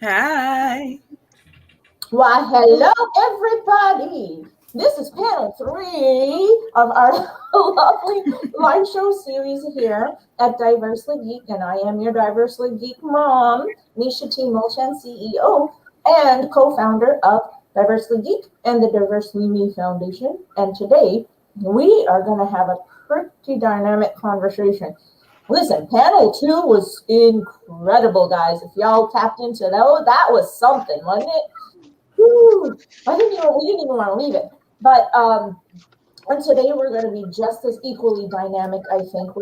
Hi. Why, hello, everybody. This is panel 3 of our lovely live show series here at Diversely Geek, and I am your Diversely Geek mom, Nisha T. Molchan, CEO and co-founder of Diversely Geek and the Diversely Me Foundation. And today we are going to have a pretty dynamic conversation. Listen, panel 2 was incredible, guys. If y'all tapped into that was something, wasn't it? Woo! We didn't even want to leave it. But and today we're going to be just as equally dynamic, I think.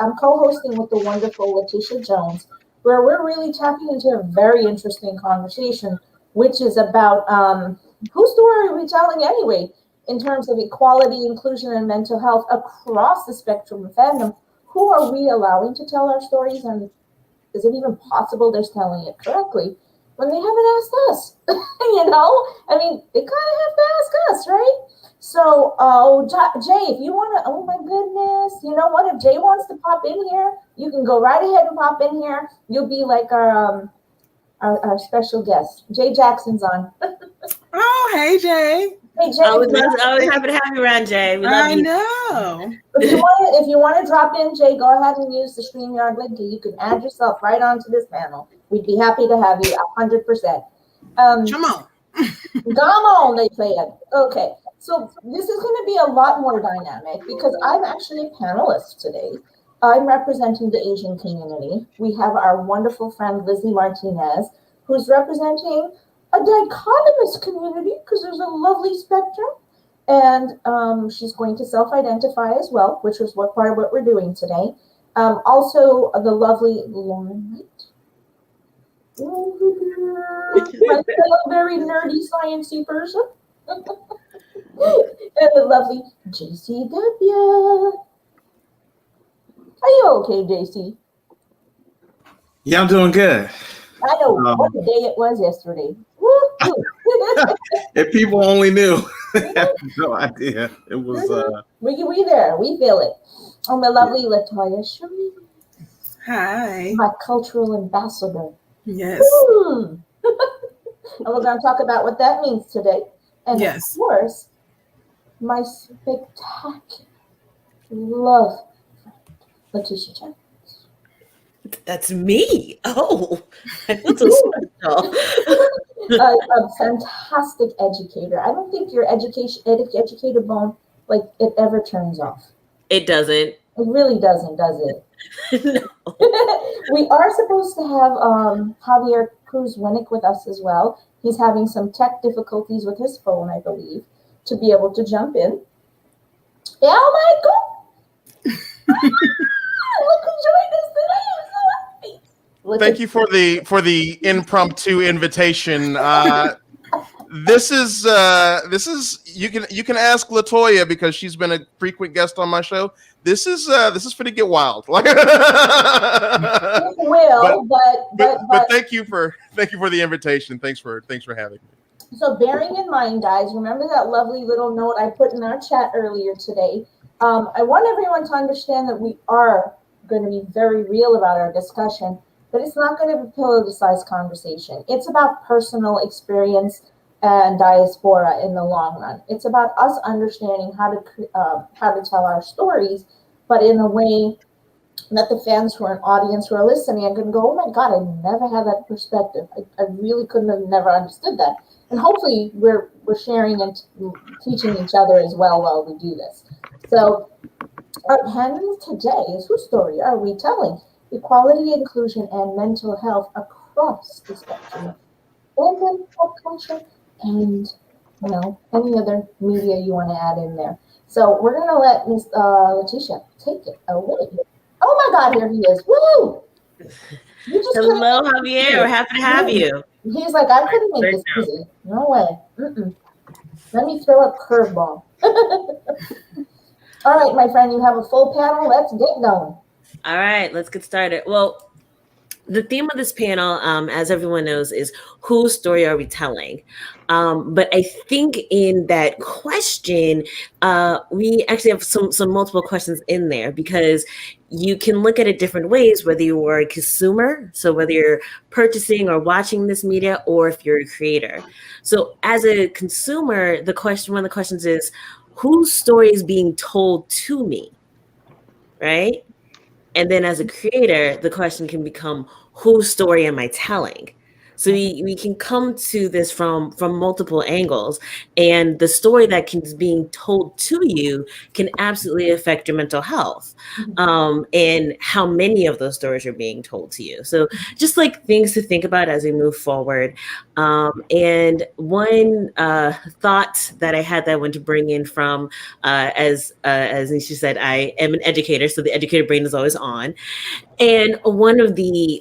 I'm co-hosting with the wonderful Letitia Jones, where we're really tapping into a very interesting conversation, which is about whose story are we telling anyway, in terms of equality, inclusion, and mental health across the spectrum of fandom. Who are we allowing to tell our stories, and is it even possible they're telling it correctly when they haven't asked us? I mean, they kind of have to ask us, right? So, Jay, if you want to, oh my goodness, you know what? If Jay wants to pop in here, you can go right ahead and pop in here. You'll be like our special guest. Jay Jackson's on. Oh, hey, Jay. Hey, Jay. Always happy to have you around, Jay. We love I you. know. If you want to drop in, Jay, go ahead and use the StreamYard link. You can add yourself right onto this panel. We'd be happy to have you 100%. Come on. Come on, they said. Okay, so this is going to be a lot more dynamic because I'm actually a panelist today. I'm representing the Asian community. We have our wonderful friend Lizzie Martinez, who's representing a dichotomous community because there's a lovely spectrum. And she's going to self-identify as well, which is what part of what we're doing today. Also, the lovely Lauren Knight. My very nerdy, sciencey person. And the lovely JCW. Are you okay, JC? Yeah, I'm doing good. I know what day it was yesterday. If people only knew, I have no idea. It was. We there. We feel it. Oh, my lovely Latoya Shrew. Hi. My cultural ambassador. Yes. And we're going to talk about what that means today. And yes. Of course, my spectacular love friend, Letitia Jones. That's me. Oh, I feel so special. A fantastic educator. I don't think your educator bone, like, it ever turns off. It doesn't. It really doesn't, does it? No. We are supposed to have Javier Cruz Winnick with us as well. He's having some tech difficulties with his phone, I believe, to be able to jump in. Yeah, oh my God! Look who joined us today! I'm so happy. Thank you for the impromptu invitation. This is you can ask Latoya because she's been a frequent guest on my show. This is for to get wild. Like, it will, but thank you for the invitation. Thanks for having me. So bearing in mind, guys, remember that lovely little note I put in our chat earlier today. I want everyone to understand that we are going to be very real about our discussion, but it's not going to be a politicized conversation. It's about personal experience and diaspora in the long run. It's about us understanding how to tell our stories, but in a way that the fans who are an audience who are listening are going to go, oh my God, I never had that perspective. I really couldn't have never understood that. And hopefully we're sharing and teaching each other as well while we do this. So our panel today is whose story are we telling? Equality, inclusion, and mental health across the spectrum. Fandom, pop culture, and any other media you want to add in there. So we're gonna let Miss Letitia take it away. Oh my God, here he is! Woo! Hello, Javier. We're happy to have you. He's like, I couldn't make this easy. No way. Let me throw a curveball. All right, my friend, you have a full panel. Let's get going. All right, let's get started. Well, the theme of this panel, as everyone knows, is whose story are we telling? But I think in that question, we actually have some multiple questions in there, because you can look at it different ways, whether you are a consumer, so whether you're purchasing or watching this media, or if you're a creator. So as a consumer, one of the questions is, whose story is being told to me, right? And then as a creator, the question can become, whose story am I telling? So we can come to this from multiple angles, and the story that is being told to you can absolutely affect your mental health, and how many of those stories are being told to you. So just like things to think about as we move forward. And one thought that I had that I want to bring in from, as Nisha said, I am an educator, so the educator brain is always on. And one of the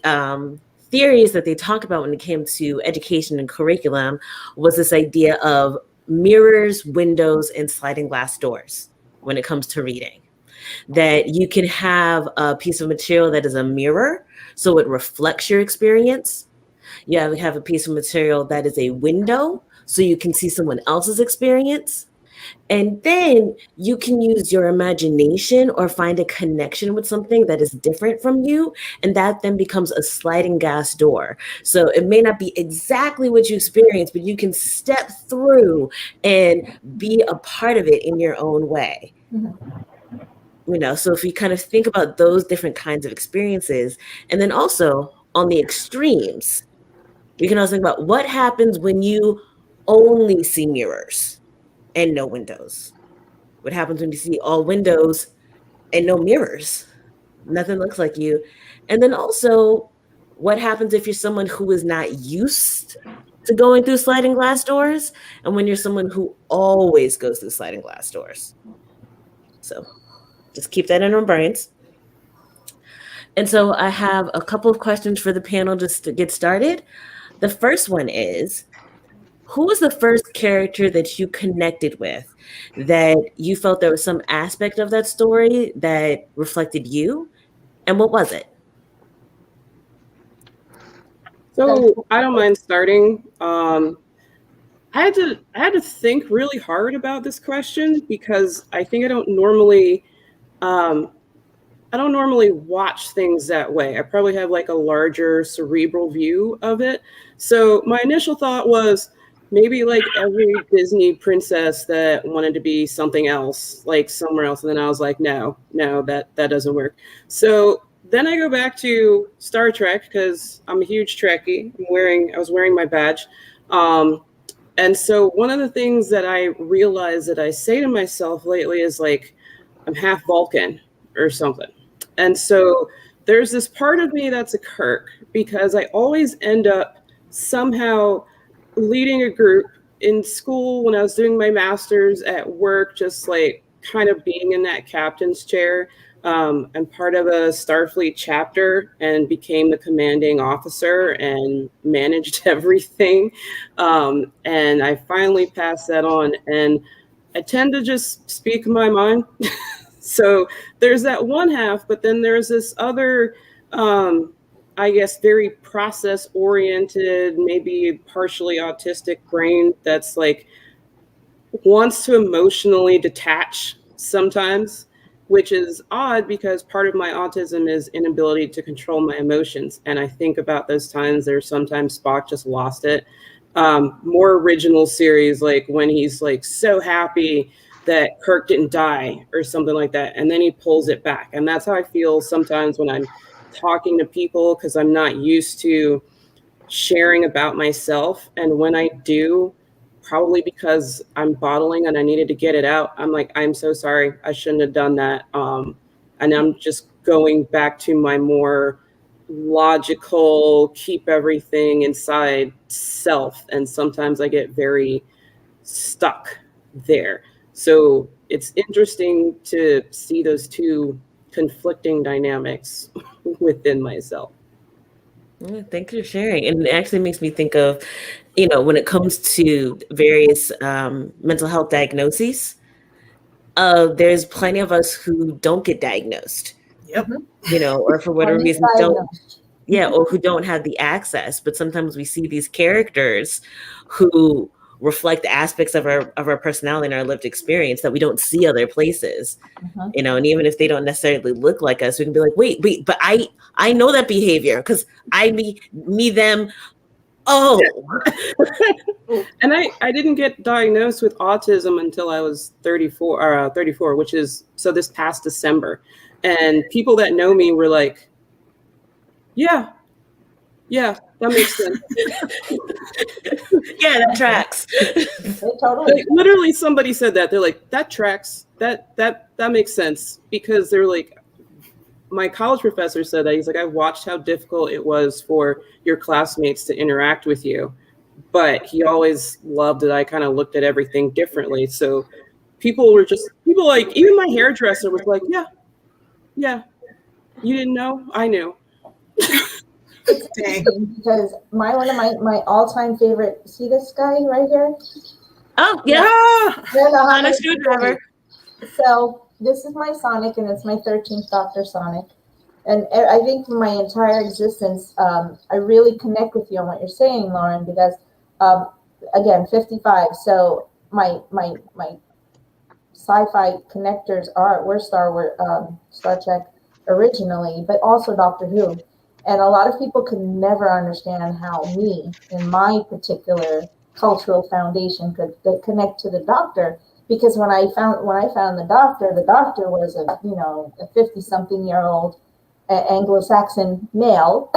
theories that they talk about when it came to education and curriculum was this idea of mirrors, windows, and sliding glass doors when it comes to reading. That you can have a piece of material that is a mirror, so it reflects your experience. You have a piece of material that is a window, so you can see someone else's experience. And then you can use your imagination or find a connection with something that is different from you. And that then becomes a sliding glass door. So it may not be exactly what you experience, but you can step through and be a part of it in your own way. So if you kind of think about those different kinds of experiences, and then also on the extremes, we can also think about what happens when you only see mirrors and no windows. What happens when you see all windows and no mirrors? Nothing looks like you. And then also, what happens if you're someone who is not used to going through sliding glass doors, and when you're someone who always goes through sliding glass doors? So just keep that in our brains. And so I have a couple of questions for the panel just to get started. The first one is, who was the first character that you connected with, that you felt there was some aspect of that story that reflected you, and what was it? So I don't mind starting. I had to think really hard about this question, because I think I don't normally watch things that way. I probably have like a larger cerebral view of it. So my initial thought was, maybe like every Disney princess that wanted to be something else, like somewhere else. And then I was like, no, that doesn't work. So then I go back to Star Trek, because I'm a huge Trekkie. I was wearing my badge. And so one of the things that I realized that I say to myself lately is like, I'm half Vulcan or something. And so there's this part of me that's a Kirk, because I always end up somehow leading a group in school, when I was doing my master's, at work, just like kind of being in that captain's chair. I'm part of a Starfleet chapter and became the commanding officer and managed everything. And I finally passed that on, and I tend to just speak my mind. So there's that one half, but then there's this other, I guess, very process oriented, maybe partially autistic brain that's like wants to emotionally detach sometimes, which is odd, because part of my autism is inability to control my emotions. And I think about those times, there's sometimes Spock just lost it. More original series, like when he's like so happy that Kirk didn't die or something like that, and then he pulls it back. And that's how I feel sometimes when I'm talking to people, because I'm not used to sharing about myself. And when I do, probably because I'm bottling and I needed to get it out, I'm like, I'm so sorry, I shouldn't have done that. And I'm just going back to my more logical, keep everything inside self. And sometimes I get very stuck there. So it's interesting to see those two conflicting dynamics within myself. Yeah, thank you for sharing. And it actually makes me think of, when it comes to various mental health diagnoses, there's plenty of us who don't get diagnosed. Yep. Or for whatever reason don't. Yeah, or who don't have the access. But sometimes we see these characters who reflect aspects of our personality and our lived experience that we don't see other places. Mhm. You know, and even if they don't necessarily look like us, we can be like, wait, but I know that behavior because I me them. Oh, And I didn't get diagnosed with autism until I was 34, which is so this past December. And people that know me were like, yeah, that makes sense. yeah, that tracks. It totally. Like, literally, somebody said that. They're like, that tracks. That makes sense. Because they're like, my college professor said that. He's like, I've watched how difficult it was for your classmates to interact with you. But he always loved that I kind of looked at everything differently. So people like, even my hairdresser was like, yeah, you didn't know? I knew. It's interesting because one of my all-time favorite, see this guy right here? Oh, yeah. They're the Sonic Haunted screwdriver. So this is my Sonic, and it's my 13th Dr. Sonic. And I think for my entire existence, I really connect with you on what you're saying, Lauren, because again, 55. So my sci-fi connectors were Star Trek originally, but also Doctor Who. And a lot of people could never understand how me and my particular cultural foundation could connect to the Doctor, because when I found the Doctor was a 50-something-year-old Anglo-Saxon male.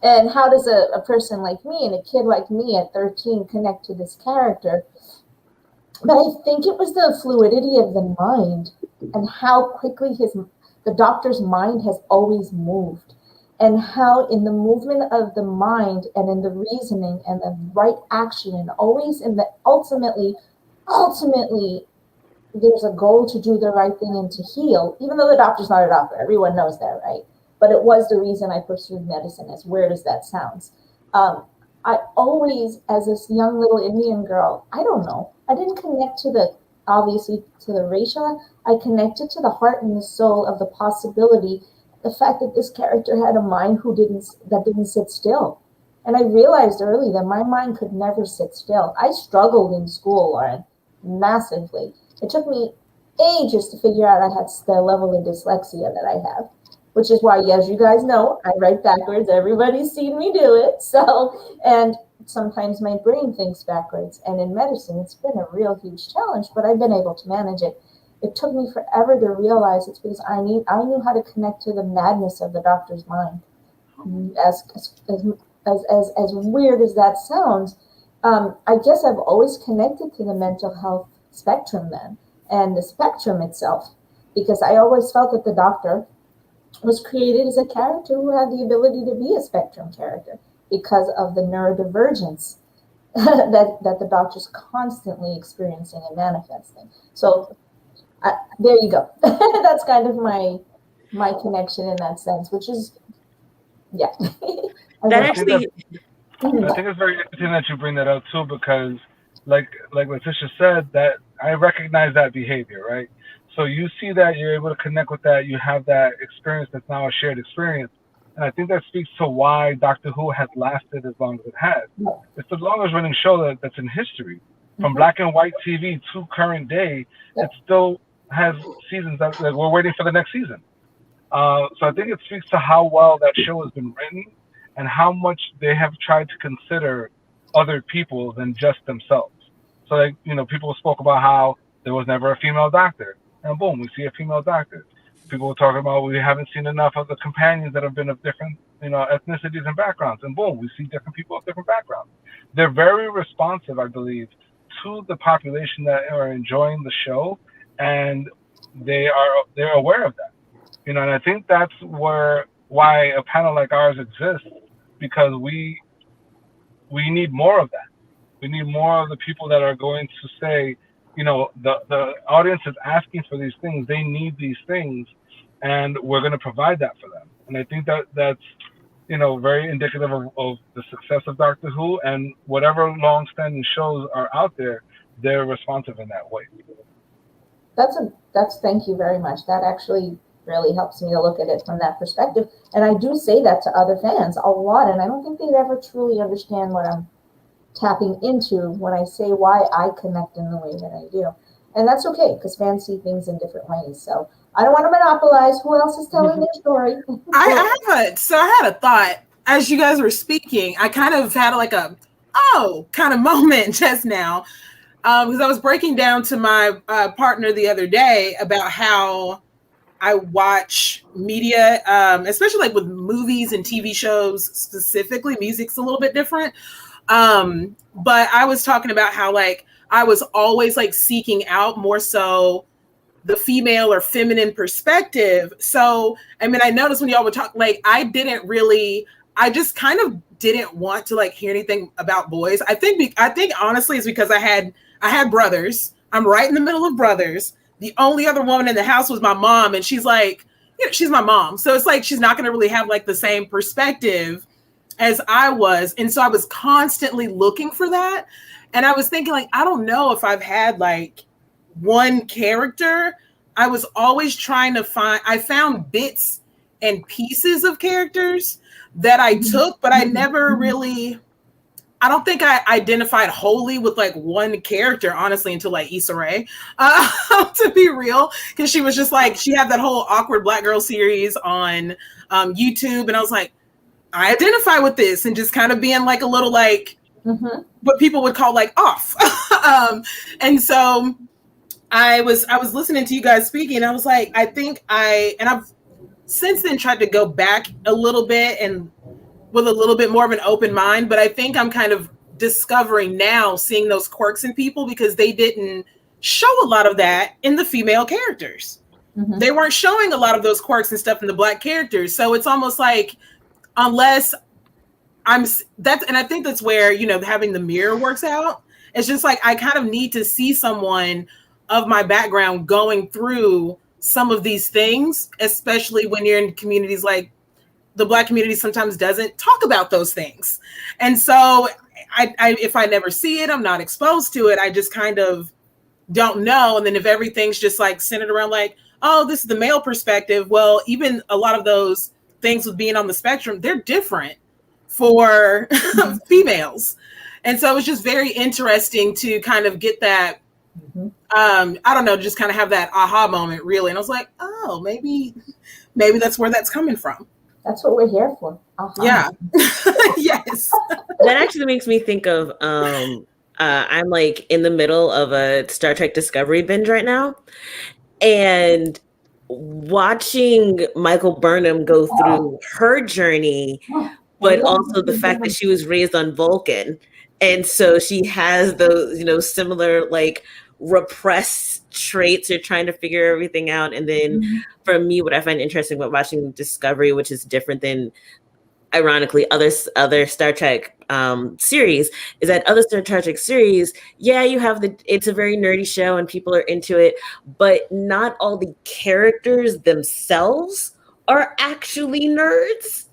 And how does a person like me and a kid like me at 13 connect to this character? But I think it was the fluidity of the mind and how quickly the Doctor's mind has always moved, and how in the movement of the mind and in the reasoning and the right action and always in the ultimately there's a goal to do the right thing and to heal, even though the Doctor's not a doctor. Everyone knows that, right? But it was the reason I pursued medicine, as weird as that sounds. I always, as this young little Indian girl, I don't know, I didn't connect to the racial. I connected to the heart and the soul of the possibility, the fact that this character had a mind that didn't sit still. And I realized early that my mind could never sit still. I struggled in school, Lauren, massively. It took me ages to figure out I had the level of dyslexia that I have, which is why, as you guys know, I write backwards. Everybody's seen me do it. So, and sometimes my brain thinks backwards. And in medicine, it's been a real huge challenge, but I've been able to manage it. It took me forever to realize it's because I knew how to connect to the madness of the Doctor's mind. As weird as that sounds, I guess I've always connected to the mental health spectrum then, and the spectrum itself, because I always felt that the Doctor was created as a character who had the ability to be a spectrum character because of the neurodivergence that the Doctor's constantly experiencing and manifesting. So there you go. That's kind of my connection in that sense, which is, yeah. That actually. I think it's very interesting that you bring that up too, because like Letitia said, that I recognize that behavior, right? So you see that, you're able to connect with that, you have that experience that's now a shared experience. And I think that speaks to why Doctor Who has lasted as long as it has. It's the longest running show that's in history. From black and white TV to current day, it still has seasons that we're waiting for the next season. So I think it speaks to how well that show has been written and how much they have tried to consider other people than just themselves. So, like, people spoke about how there was never a female Doctor, and boom, we see a female Doctor. People were talking about we haven't seen enough of the companions that have been of different, ethnicities and backgrounds, and boom, we see different people of different backgrounds. They're very responsive, I believe, to the population that are enjoying the show, and they're aware of that. And I think that's why a panel like ours exists, because we need more of that. We need more of the people that are going to say, the audience is asking for these things. They need these things, and we're going to provide that for them. And I think that's very indicative of the success of Doctor Who, and whatever long-standing shows are out there, they're responsive in that way. That's thank you very much. That actually really helps me to look at it from that perspective. And I do say that to other fans a lot, and I don't think they'd ever truly understand what I'm tapping into when I say why I connect in the way that I do. And that's okay, because fans see things in different ways. So I don't want to monopolize. Who else is telling their story? I had a thought as you guys were speaking. I kind of had like a kind of moment just now, because I was breaking down to my partner the other day about how I watch media, especially like with movies and TV shows specifically. Music's a little bit different. But I was talking about how like I was always like seeking out more so the female or feminine perspective. So, I mean, I noticed when y'all would talk, like I just kind of didn't want to like hear anything about boys. I think honestly it's because I had brothers. I'm right in the middle of brothers. The only other woman in the house was my mom, and she's like, she's my mom. So it's like she's not going to really have like the same perspective as I was. And so I was constantly looking for that. And I was thinking like, I don't know if I've had like one character. I was always trying to I found bits and pieces of characters that I took, but I never really, I don't think I identified wholly with like one character, honestly, until like Issa Rae, to be real. Because she was just like, she had that whole awkward Black girl series on YouTube. And I was like, I identify with this, and just kind of being like a little like what people would call like off. And so I was listening to you guys speaking, and I was like, I've since then tried to go back a little bit and with a little bit more of an open mind, but I think I'm kind of discovering now, seeing those quirks in people, because they didn't show a lot of that in the female characters. They weren't showing a lot of those quirks and stuff in the Black characters. So it's almost like, unless and I think that's where, having the mirror works out. It's just like, I kind of need to see someone of my background going through some of these things, especially when you're in communities like the Black community sometimes doesn't talk about those things. And so if I never see it, I'm not exposed to it, I just kind of don't know. And then if everything's just like centered around like, oh, this is the male perspective. Well, even a lot of those things with being on the spectrum, they're different for females. And so it's just very interesting to kind of get that, I don't know, just kind of have that aha moment, really. And I was like, oh, maybe that's where that's coming from. That's what we're here for. Yeah. Yes. That actually makes me think of, I'm like in the middle of a Star Trek Discovery binge right now. And watching Michael Burnham go through her journey, but also the fact that she was raised on Vulcan. And so she has those, similar like repressed traits. You're trying to figure everything out. And then for me, what I find interesting about watching Discovery, which is different than, ironically, other Star Trek series, is that other Star Trek series, you have it's a very nerdy show and people are into it, but not all the characters themselves are actually nerds.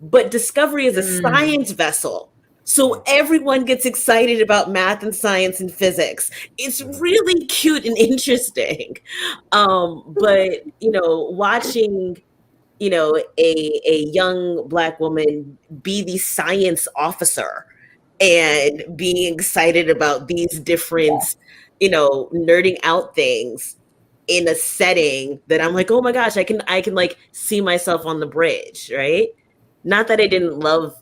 But Discovery is a science vessel. So everyone gets excited about math and science and physics. It's really cute and interesting. But, watching, a young Black woman be the science officer and being excited about these different, nerding out things in a setting that I'm like, oh my gosh, I can like see myself on the bridge, right? Not that I didn't love,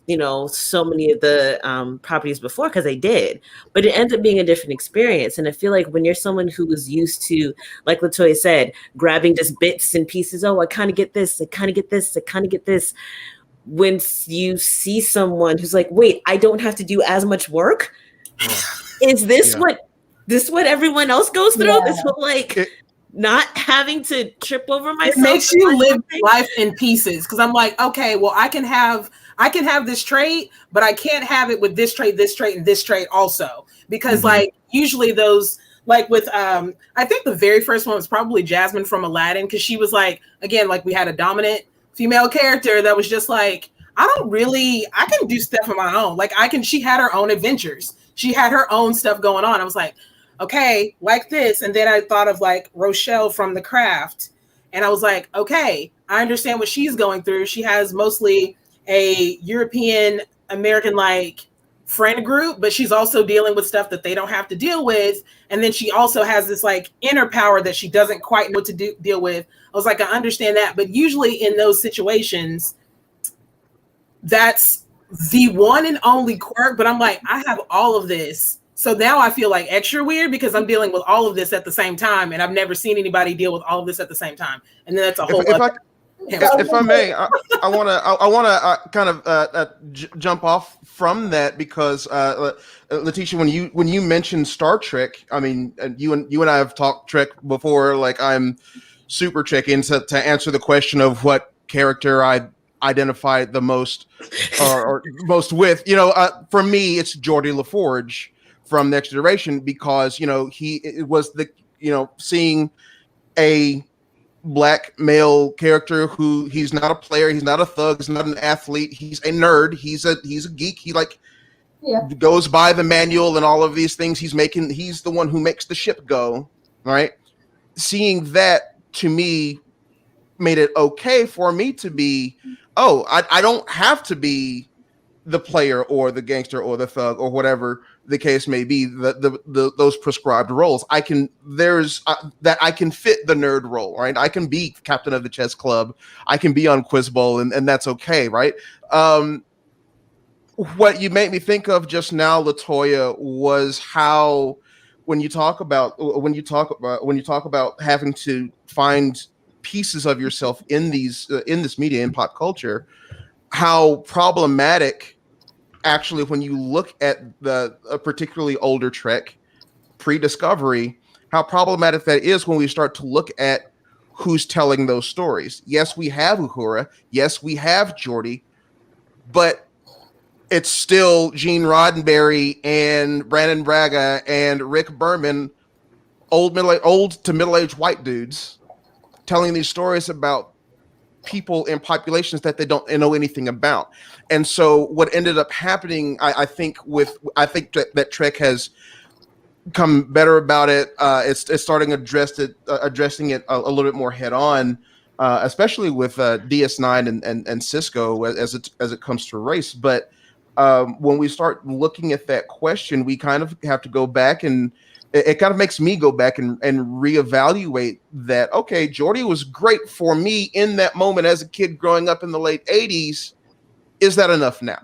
so many of the properties before, because I did, but it ends up being a different experience. And I feel like when you're someone who was used to, like LaToya said, grabbing just bits and pieces, I kind of get this, I kind of get this, I kind of get this. When you see someone who's like, wait, I don't have to do as much work. Is this what everyone else goes through? Yeah. This what not having to trip over myself. It makes you live life in pieces, because I'm like, okay, well, I can have this trait, but I can't have it with this trait, and this trait also, because like usually those, like with I think the very first one was probably Jasmine from Aladdin, because she was like, again, like we had a dominant female character that was just like, I can do stuff on my own. Like she had her own adventures, she had her own stuff going on. I was like, okay, like this. And then I thought of like Rochelle from The Craft. And I was like, okay, I understand what she's going through. She has mostly a European American like friend group, but she's also dealing with stuff that they don't have to deal with. And then she also has this like inner power that she doesn't quite know what to deal with. I was like, I understand that. But usually in those situations, that's the one and only quirk. But I'm like, I have all of this. So now I feel like extra weird because I'm dealing with all of this at the same time. And I've never seen anybody deal with all of this at the same time. And then that's a whole if I may, I want to kind of jump off from that because Letitia, when you mentioned Star Trek, I mean, you and I have talked Trek before. Like I'm super Trek into to answer the question of what character I identify the most or most with. You know, for me, it's Geordi LaForge from Next Generation because it was the seeing a Black male character who he's not a player, he's not a thug, he's not an athlete, he's a nerd, he's a geek. He goes by the manual and all of these things. He's the one who makes the ship go, right? Seeing that to me made it okay for me to be, I don't have to be the player or the gangster or the thug or whatever the case may be, those prescribed roles. I can fit the nerd role, right? I can be captain of the chess club. I can be on Quiz Bowl and that's okay, right? What you made me think of just now, Latoya, was how when you talk about having to find pieces of yourself in this media, in pop culture, how problematic actually when you look at a particularly older Trek pre-Discovery, how problematic that is when we start to look at who's telling those stories. Yes, we have Uhura. Yes, we have Geordi, but it's still Gene Roddenberry and Brandon Braga and Rick Berman, old to middle-aged white dudes telling these stories about people in populations that they don't know anything about. And so what ended up happening, I think that Trek has come better about it. It's starting addressing it a little bit more head on, especially with DS9 and Cisco as it comes to race. But when we start looking at that question, we kind of have to go back, and it kind of makes me go back and reevaluate that. Okay, Geordi was great for me in that moment as a kid growing up in the late 80s. Is that enough now?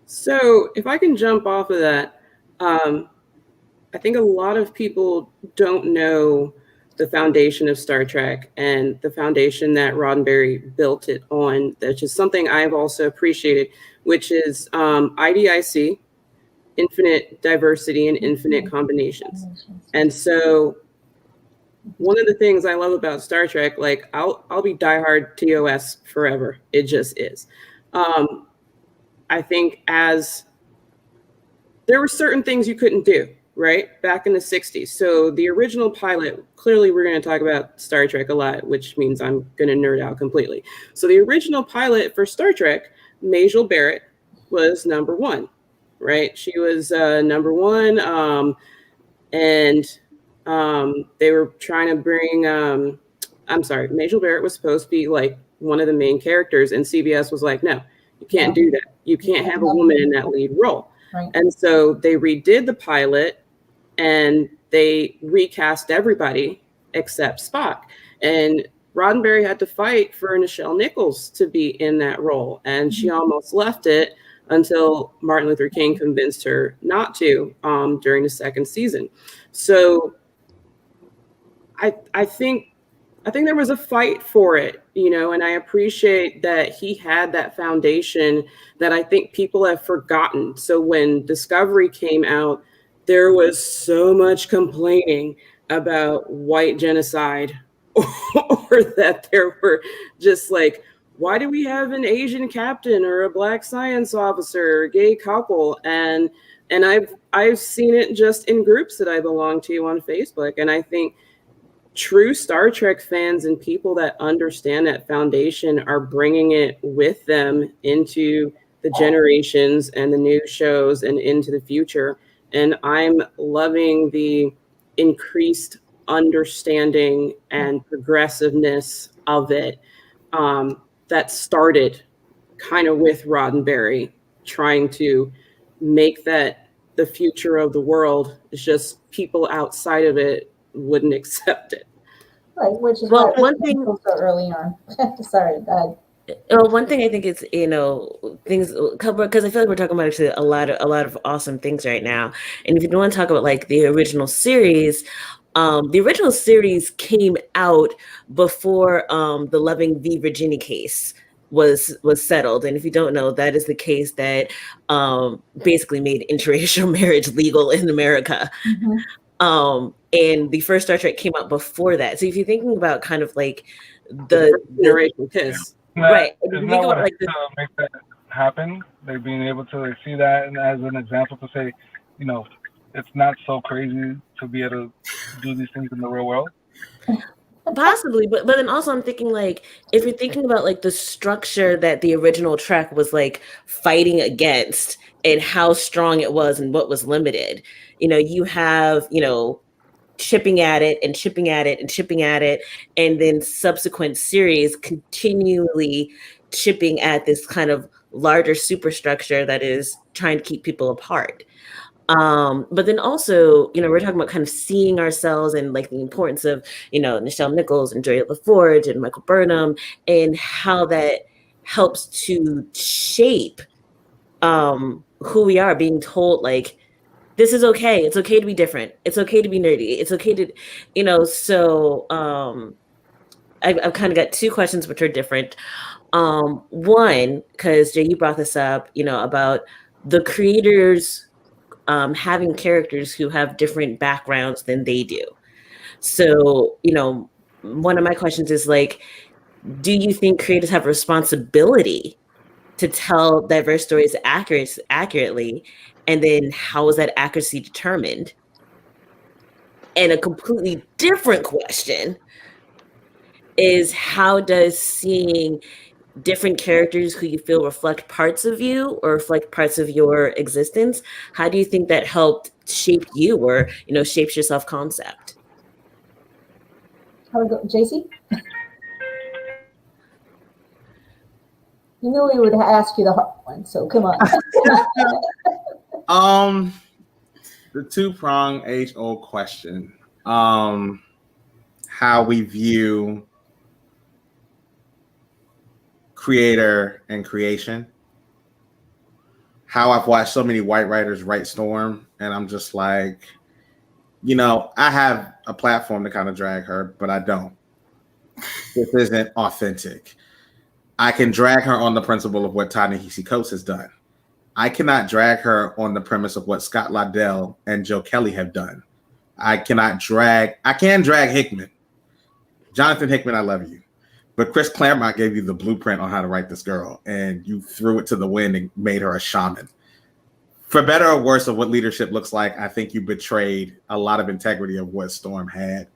So if I can jump off of that, I think a lot of people don't know the foundation of Star Trek and the foundation that Roddenberry built it on. That's just something I've also appreciated, which is IDIC, infinite diversity and infinite combinations. And so one of the things I love about Star Trek, like I'll be diehard TOS forever. It just is. I think as there were certain things you couldn't do, right? Back in the 60s. So the original pilot, clearly we're going to talk about Star Trek a lot, which means I'm going to nerd out completely. So the original pilot for Star Trek, Majel Barrett, was number one, right? She was number one. And they were trying to bring, Majel Barrett was supposed to be like one of the main characters. And CBS was like, no, you can't do that. You can't have a woman in that lead role. Right. And so they redid the pilot and they recast everybody except Spock. And Roddenberry had to fight for Nichelle Nichols to be in that role. And she almost left it until Martin Luther King convinced her not to during the second season. So I think there was a fight for it, and I appreciate that he had that foundation that I think people have forgotten. So when Discovery came out, there was so much complaining about white genocide or that there were just like, why do we have an Asian captain or a Black science officer or a gay couple? And I've seen it just in groups that I belong to on Facebook. And I think true Star Trek fans and people that understand that foundation are bringing it with them into the generations and the new shows and into the future. And I'm loving the increased understanding and progressiveness of it that started kind of with Roddenberry trying to make that the future of the world. Is just people outside of it wouldn't accept it. Right, which is Well, why one thing so early on. Sorry, go ahead. Well, one thing I think is, things because I feel like we're talking about actually a lot of awesome things right now. And if you want to talk about like the original series came out before the Loving v. Virginia case was settled. And if you don't know, that is the case that basically made interracial marriage legal in America. And the first Star Trek came out before that. So if you're thinking about kind of like the generational kiss. Right. Isn't that what like to make that happen? Like being able to like see that and as an example to say, you know, it's not so crazy to be able to do these things in the real world. Possibly, but then also I'm thinking like if you're thinking about like the structure that the original Trek was like fighting against and how strong it was and what was limited, you have, chipping at it and chipping at it and chipping at it, and then subsequent series continually chipping at this kind of larger superstructure that is trying to keep people apart. But then also, we're talking about kind of seeing ourselves and like the importance of, Nichelle Nichols and Joy LaForge and Michael Burnham and how that helps to shape who we are, being told like, this is okay. It's okay to be different. It's okay to be nerdy. It's okay to, so I've kind of got two questions which are different. One, because Jay, you brought this up, about the creators having characters who have different backgrounds than they do. So, one of my questions is like, do you think creators have a responsibility to tell diverse stories accurately? And then how is that accuracy determined? And a completely different question is how does seeing different characters who you feel reflect parts of you or reflect parts of your existence, how do you think that helped shape you or, shapes your self-concept? How we go, JC? You knew we would ask you the hard one, so come on. The two-pronged age-old question. How we view creator and creation. How I've watched so many white writers write Storm, and I'm just like, I have a platform to kind of drag her, but I don't. This isn't authentic. I can drag her on the principle of what Ta-Nehisi Coates has done. I cannot drag her on the premise of what Scott Lobdell and Joe Kelly have done. I can drag Hickman. Jonathan Hickman, I love you. But Chris Claremont gave you the blueprint on how to write this girl, and you threw it to the wind and made her a shaman. For better or worse of what leadership looks like, I think you betrayed a lot of integrity of what Storm had.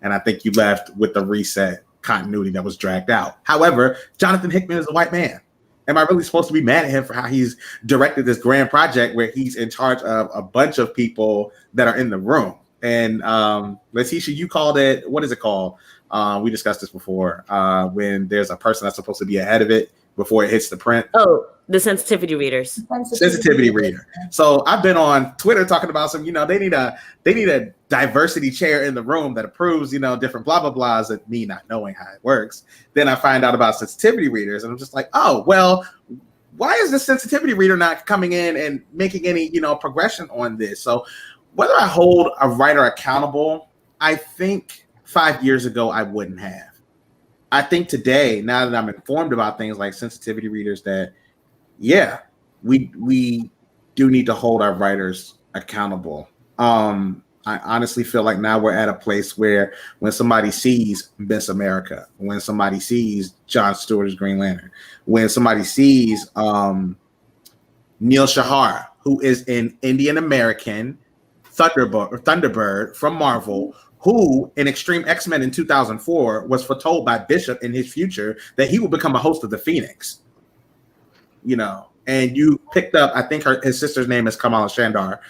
And I think you left with the reset continuity that was dragged out. However, Jonathan Hickman is a white man. Am I really supposed to be mad at him for how he's directed this grand project where he's in charge of a bunch of people that are in the room? And Letitia, you called it, what is it called? We discussed this before, when there's a person that's supposed to be ahead of it before it hits the print. Oh, the sensitivity readers. Sensitivity reader. So I've been on Twitter talking about some, they need a diversity chair in the room that approves, different blah, blah, blahs, and me not knowing how it works. Then I find out about sensitivity readers and I'm just like, oh, well, why is the sensitivity reader not coming in and making any, progression on this? So whether I hold a writer accountable, I think 5 years ago, I wouldn't have. I think today, now that I'm informed about things like sensitivity readers, that yeah, we do need to hold our writers accountable. I honestly feel like now we're at a place where when somebody sees Miss America, when somebody sees Jon Stewart as Green Lantern, when somebody sees Neil Shahar, who is an Indian American Thunderbird from Marvel, who in Extreme X-Men in 2004 was foretold by Bishop in his future that he would become a host of the Phoenix. And you picked up, I think his sister's name is Kamala Shandar.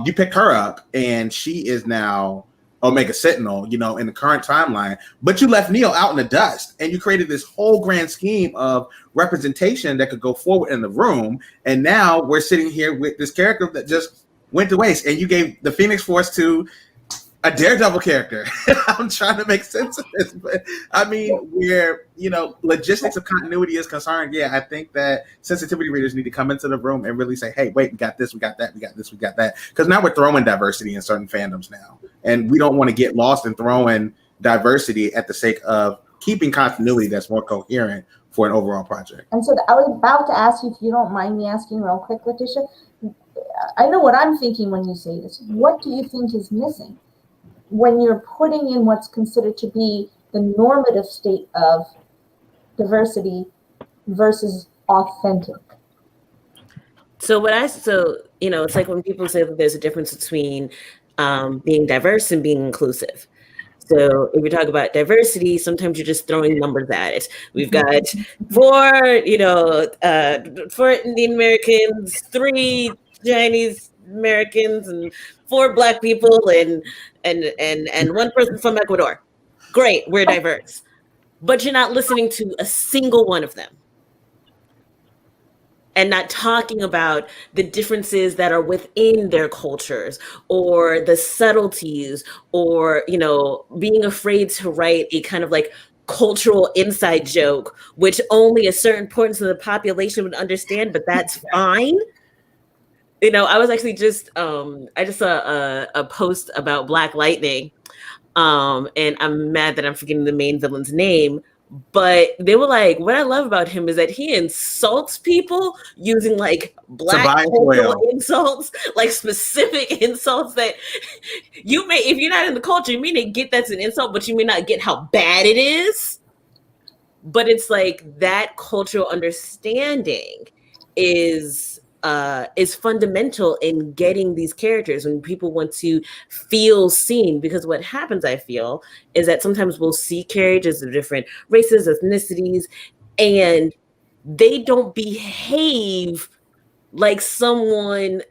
You picked her up, and she is now Omega Sentinel, you know, in the current timeline, but you left Neo out in the dust and you created this whole grand scheme of representation that could go forward in the room. And now we're sitting here with this character that just went to waste, and you gave the Phoenix Force to a Daredevil character. I'm trying to make sense of this, but I mean, where, you know, logistics of continuity is concerned, yeah, I think that sensitivity readers need to come into the room and really say, hey, wait, we got this, we got that, we got this, we got that. Because now we're throwing diversity in certain fandoms now. And we don't want to get lost in throwing diversity at the sake of keeping continuity that's more coherent for an overall project. And so I was about to ask you, if you don't mind me asking real quick, Letitia, I know what I'm thinking when you say this. What do you think is missing when you're putting in what's considered to be the normative state of diversity versus authentic? So you know, it's like when people say that there's a difference between being diverse and being inclusive. So if we talk about diversity, sometimes you're just throwing numbers at it. We've got 4 Indian Americans, 3 Chinese Americans, and 4 Black people, and 1 person from Ecuador. Great, we're diverse. But you're not listening to a single one of them, and not talking about the differences that are within their cultures, or the subtleties, or, you know, being afraid to write a kind of like cultural inside joke, which only a certain portion of the population would understand, but that's fine. You know, I was actually I just saw a post about Black Lightning, and I'm mad that I'm forgetting the main villain's name, but they were like, what I love about him is that he insults people using like Black cultural insults, like specific insults that you may, if you're not in the culture, you may not get that's an insult, but you may not get how bad it is. But it's like that cultural understanding is fundamental in getting these characters when people want to feel seen. Because what happens, I feel, is that sometimes we'll see characters of different races, ethnicities, and they don't behave like someone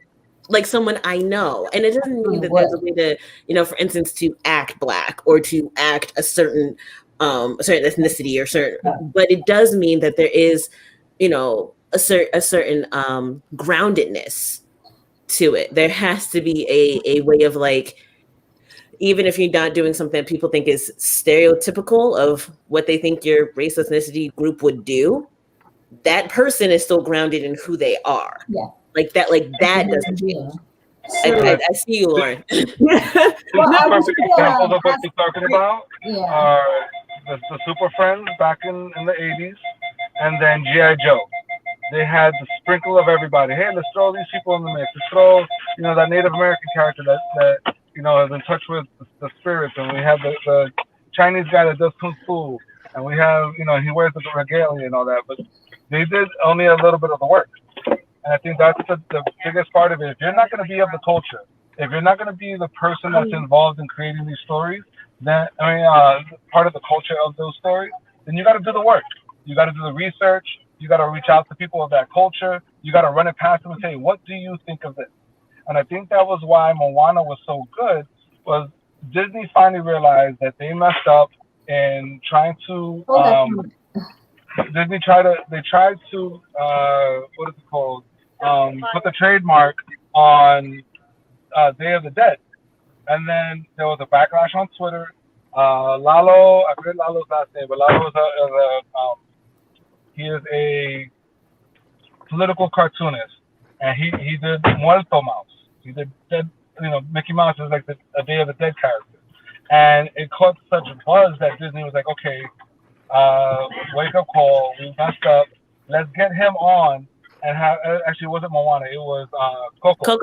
I know. And it doesn't mean that there's a way to, you know, for instance, to act Black or to act a certain ethnicity or certain, but it does mean that there is, you know, a certain groundedness to it. There has to be a way of, like, even if you're not doing something that people think is stereotypical of what they think your race ethnicity group would do, that person is still grounded in who they are. Yeah. Like that doesn't change. I see you, Lauren. Perfect examples of what you're talking about are the Super Friends back in the 80s, and then G.I. Joe. They had the sprinkle of everybody. Hey, let's throw these people in the mix. Let's throw, you know, that Native American character that you know, is in touch with the spirits, and we have the Chinese guy that does kung fu, and we have, you know, he wears the regalia and all that. But they did only a little bit of the work, and I think that's the biggest part of it. If you're not going to be of the culture, if you're not going to be the person that's involved in creating these stories, then part of the culture of those stories, then you got to do the work. You got to do the research. You got to reach out to people of that culture. You got to run it past them and say, what do you think of this? And I think that was why Moana was so good, was Disney finally realized that they messed up in trying to, they tried to, what is it called? Put the trademark on Day of the Dead. And then there was a backlash on Twitter. Lalo, I forget Lalo's last name, but Lalo he is a political cartoonist, and he did Muerto Mouse. He did Dead, you know, Mickey Mouse is like a Day of the Dead character, and it caught such a buzz that Disney was like, okay, wake up call, we messed up, let's get him on and have. Actually, it wasn't Moana, it was Coco.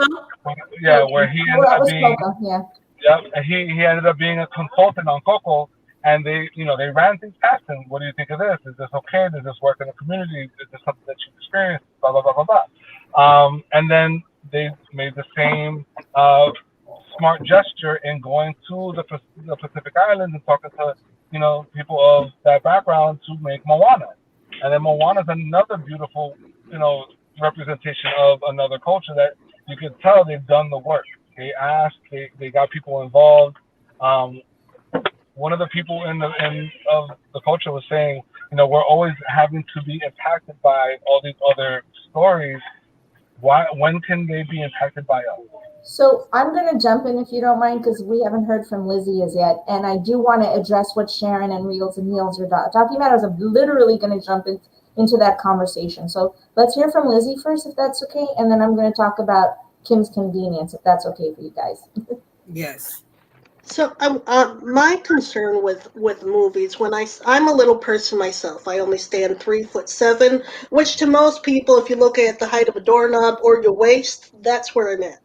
Yeah, where he ended up being. Yeah, and he ended up being a consultant on Coco. And they ran things past him. What do you think of this? Is this okay? Does this work in the community? Is this something that you've experienced? Blah, blah, blah, blah, blah. And then they made the same smart gesture in going to the Pacific Islands and talking to, you know, people of that background to make Moana. And then Moana is another beautiful, you know, representation of another culture that you could tell they've done the work. They asked, they got people involved. One of the people of the culture was saying, you know, we're always having to be impacted by all these other stories. Why? When can they be impacted by us? So I'm going to jump in if you don't mind, because we haven't heard from Lizzie as yet, and I do want to address what Sharon and Reels and Heels are talking about. I'm literally going to jump into that conversation. So let's hear from Lizzie first, if that's okay, and then I'm going to talk about Kim's convenience, if that's okay for you guys. Yes. So my concern with movies, when I'm a little person myself, I only stand 3'7", which to most people, if you look at the height of a doorknob or your waist, that's where I'm at.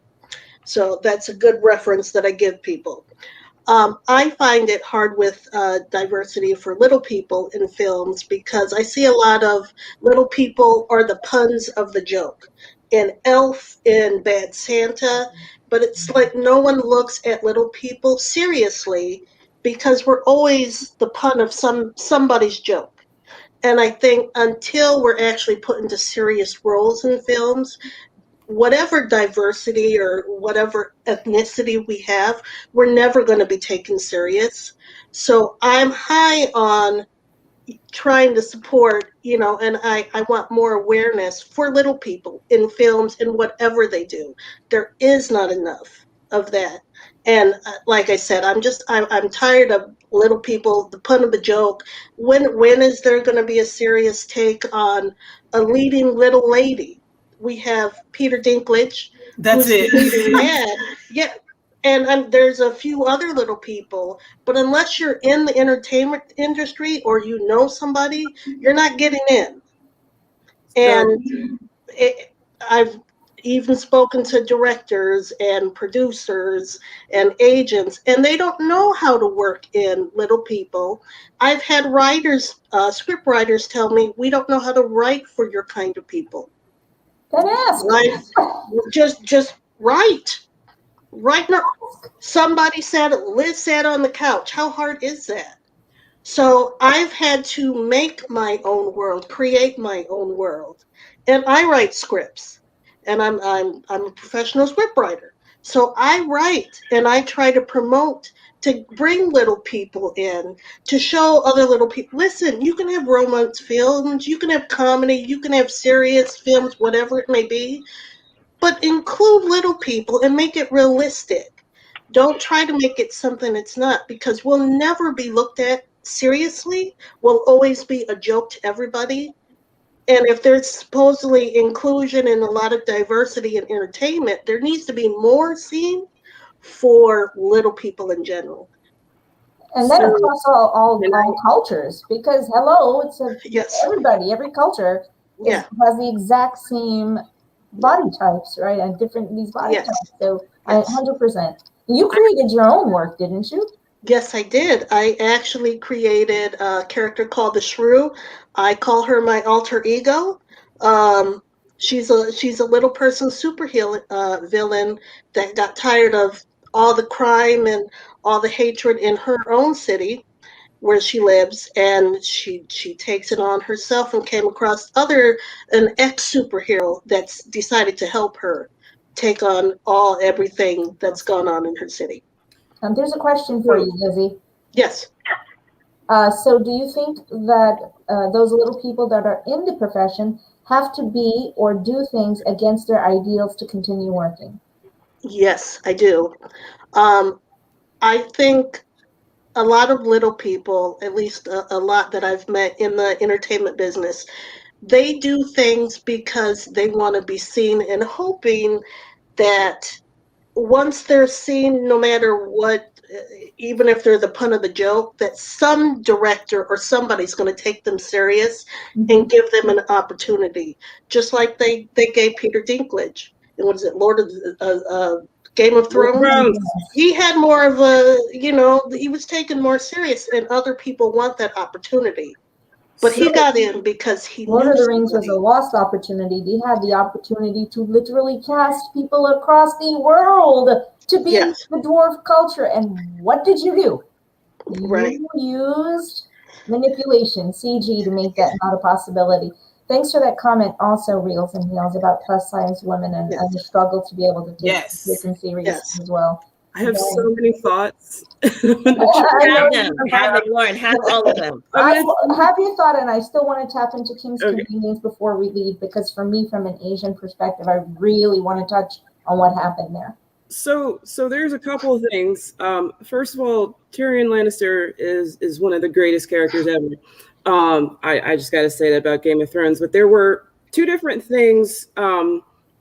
So that's a good reference that I give people. I find it hard with diversity for little people in films because I see a lot of little people are the puns of the joke. In Elf, in Bad Santa, but it's like no one looks at little people seriously because we're always the pun of somebody's joke. And I think until we're actually put into serious roles in films, whatever diversity or whatever ethnicity we have, we're never going to be taken serious. So I'm high on trying to support, and I want more awareness for little people in films and whatever they do. There is not enough of that. And like I said, I'm tired of little people, the pun of the joke. When is there going to be a serious take on a leading little lady? We have Peter Dinklage, That's who's the it. leading lad. Yeah, and there's a few other little people, but unless you're in the entertainment industry or you know somebody, you're not getting in. And I've even spoken to directors and producers and agents, and they don't know how to work in little people. I've had writers, script writers tell me, we don't know how to write for your kind of people. Then ask. Like, just write. Right now, Liz sat on the couch. How hard is that? So I've had to make my own world, create my own world. And I write scripts. And I'm a professional scriptwriter. So I write and I try to promote to bring little people in, to show other little people, listen, you can have romance films, you can have comedy, you can have serious films, whatever it may be, but include little people and make it realistic. Don't try to make it something it's not, because we'll never be looked at seriously. We'll always be a joke to everybody. And if there's supposedly inclusion and a lot of diversity in entertainment, there needs to be more seen for little people in general. And then across all cultures, because hello, it's Yes. everybody, every culture has the exact same body types, right? And these body types. So 100%. You created your own work, didn't you? Yes, I did. I actually created a character called the Shrew. I call her my alter ego. She's a little person villain that got tired of all the crime and all the hatred in her own city where she lives, and she takes it on herself and came across an ex superhero that's decided to help her take on everything that's gone on in her city. There's a question for you, Lizzie. Yes. So do you think that those little people that are in the profession have to be or do things against their ideals to continue working? Yes, I do. I think a lot of little people, at least a lot that I've met in the entertainment business, they do things because they want to be seen and hoping that once they're seen, no matter what, even if they're the pun of the joke, that some director or somebody's going to take them serious and give them an opportunity. Just like they gave Peter Dinklage. And what is it, Lord of the Game of Thrones? He had more of he was taken more serious, and other people want that opportunity. But he got in because he Lord of the Rings was a lost opportunity. They had the opportunity to literally cast people across the world to be the dwarf culture. And what did you do? You used manipulation, CG, to make that not a possibility. Thanks for that comment also, Reels and Heels, about plus size women and the struggle to be able to take them seriously as well. I have so many thoughts. Have them, Lauren. Have all of them. I have your thought, and I still want to tap into King's Okay. convenience before we leave, because for me, from an Asian perspective, I really want to touch on what happened there. So there's a couple of things. First of all, Tyrion Lannister is one of the greatest characters ever. I just got to say that about Game of Thrones. But there were two different things.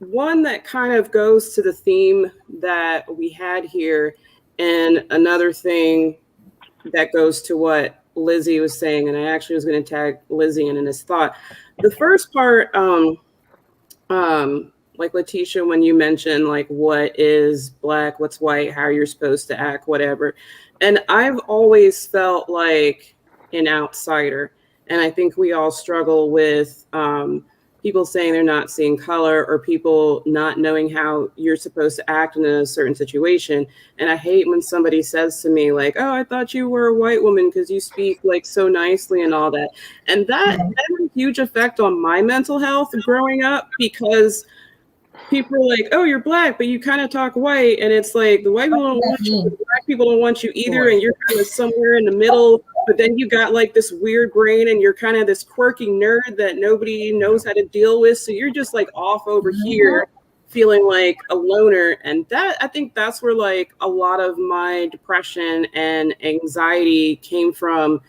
One that kind of goes to the theme that we had here, and another thing that goes to what Lizzie was saying. And I actually was going to tag Lizzie in this thought. The first part, like Letitia, when you mentioned like what is black, what's white, how you're supposed to act, whatever. And I've always felt like an outsider. And I think we all struggle with people saying they're not seeing color, or people not knowing how you're supposed to act in a certain situation. And I hate when somebody says to me like, oh, I thought you were a white woman because you speak like so nicely and all that. And that had a huge effect on my mental health growing up, because people are like, oh, you're black, but you kind of talk white. And it's like, the white people don't want you, the black people don't want you either. And you're kind of somewhere in the middle. But then you got like this weird brain, and you're kind of this quirky nerd that nobody knows how to deal with. So you're just like off over here, feeling like a loner. And that, I think that's where like a lot of my depression and anxiety came from,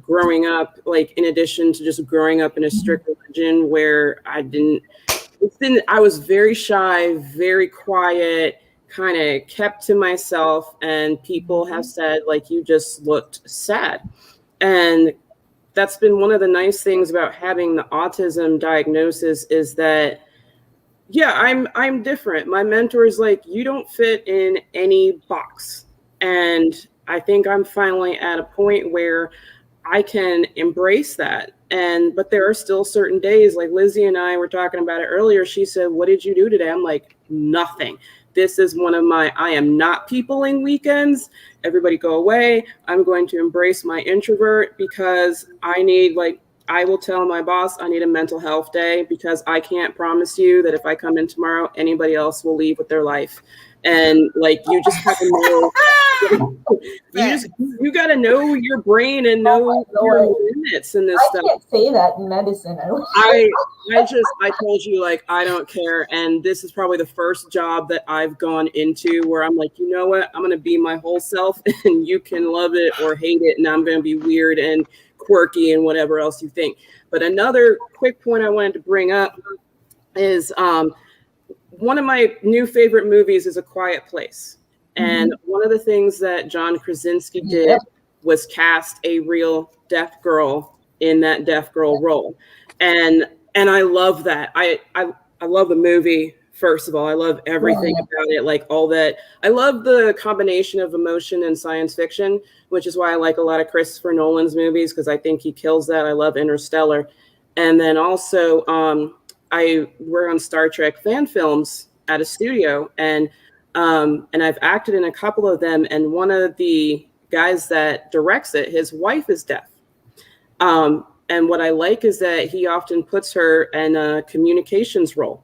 growing up, like in addition to just growing up in a strict religion where I was very shy, very quiet, kind of kept to myself, and people have said like, you just looked sad. And that's been one of the nice things about having the autism diagnosis, is that I'm different. My mentor is like, you don't fit in any box. And I think I'm finally at a point where I can embrace that. But there are still certain days, like Lizzie and I were talking about it earlier. She said, what did you do today? I'm like, nothing. This is one of my, I am not peopling weekends. Everybody go away. I'm going to embrace my introvert, because I need, like, I will tell my boss I need a mental health day, because I can't promise you that if I come in tomorrow, anybody else will leave with their life. And like, you just have to know, you got to know your brain and know your limits and this stuff. I can't say that in medicine. I told you, like, I don't care. And this is probably the first job that I've gone into where I'm like, you know what? I'm going to be my whole self, and you can love it or hate it. And I'm going to be weird and quirky and whatever else you think. But another quick point I wanted to bring up is, one of my new favorite movies is A Quiet Place. And one of the things that John Krasinski did was cast a real deaf girl in that deaf girl role. And I love that. I love the movie, first of all. I love everything about it, like all that. I love the combination of emotion and science fiction, which is why I like a lot of Christopher Nolan's movies, because I think he kills that. I love Interstellar. And then also, I work on Star Trek fan films at a studio, and I've acted in a couple of them. And one of the guys that directs it, his wife is deaf. And what I like is that he often puts her in a communications role.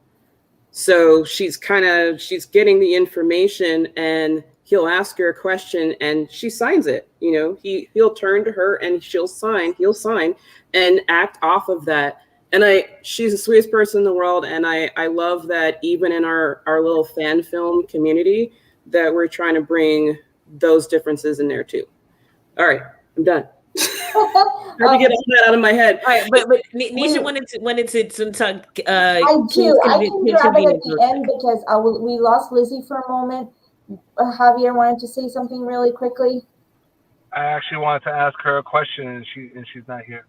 So she's getting the information, and he'll ask her a question and she signs it. You know, he'll turn to her and he'll sign and act off of that. And she's the sweetest person in the world. And I love that even in our little fan film community, that we're trying to bring those differences in there too. All right, I'm done. I had to get all that out of my head. All right, but Nisha wanted to talk. I do. I can grab it at the end, because we lost Lizzie for a moment. Javier wanted to say something really quickly. I actually wanted to ask her a question, and she's not here.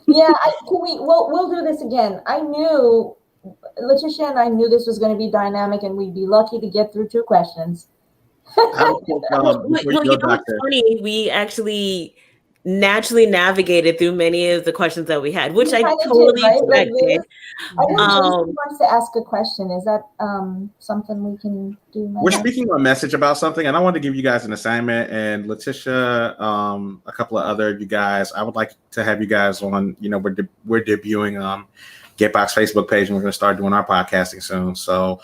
Yeah, we'll do this again. I knew, Letitia and I knew this was going to be dynamic, and we'd be lucky to get through 2 questions. It's funny. We actually naturally navigated through many of the questions that we had, which I totally expected. I know Jason wants to ask a question. Is that something we can do now? We're speaking on message about something, and I want to give you guys an assignment. And Letitia, a couple of other of you guys, I would like to have you guys on. You know, we're debuting Getbox Facebook page, and we're going to start doing our podcasting soon. So,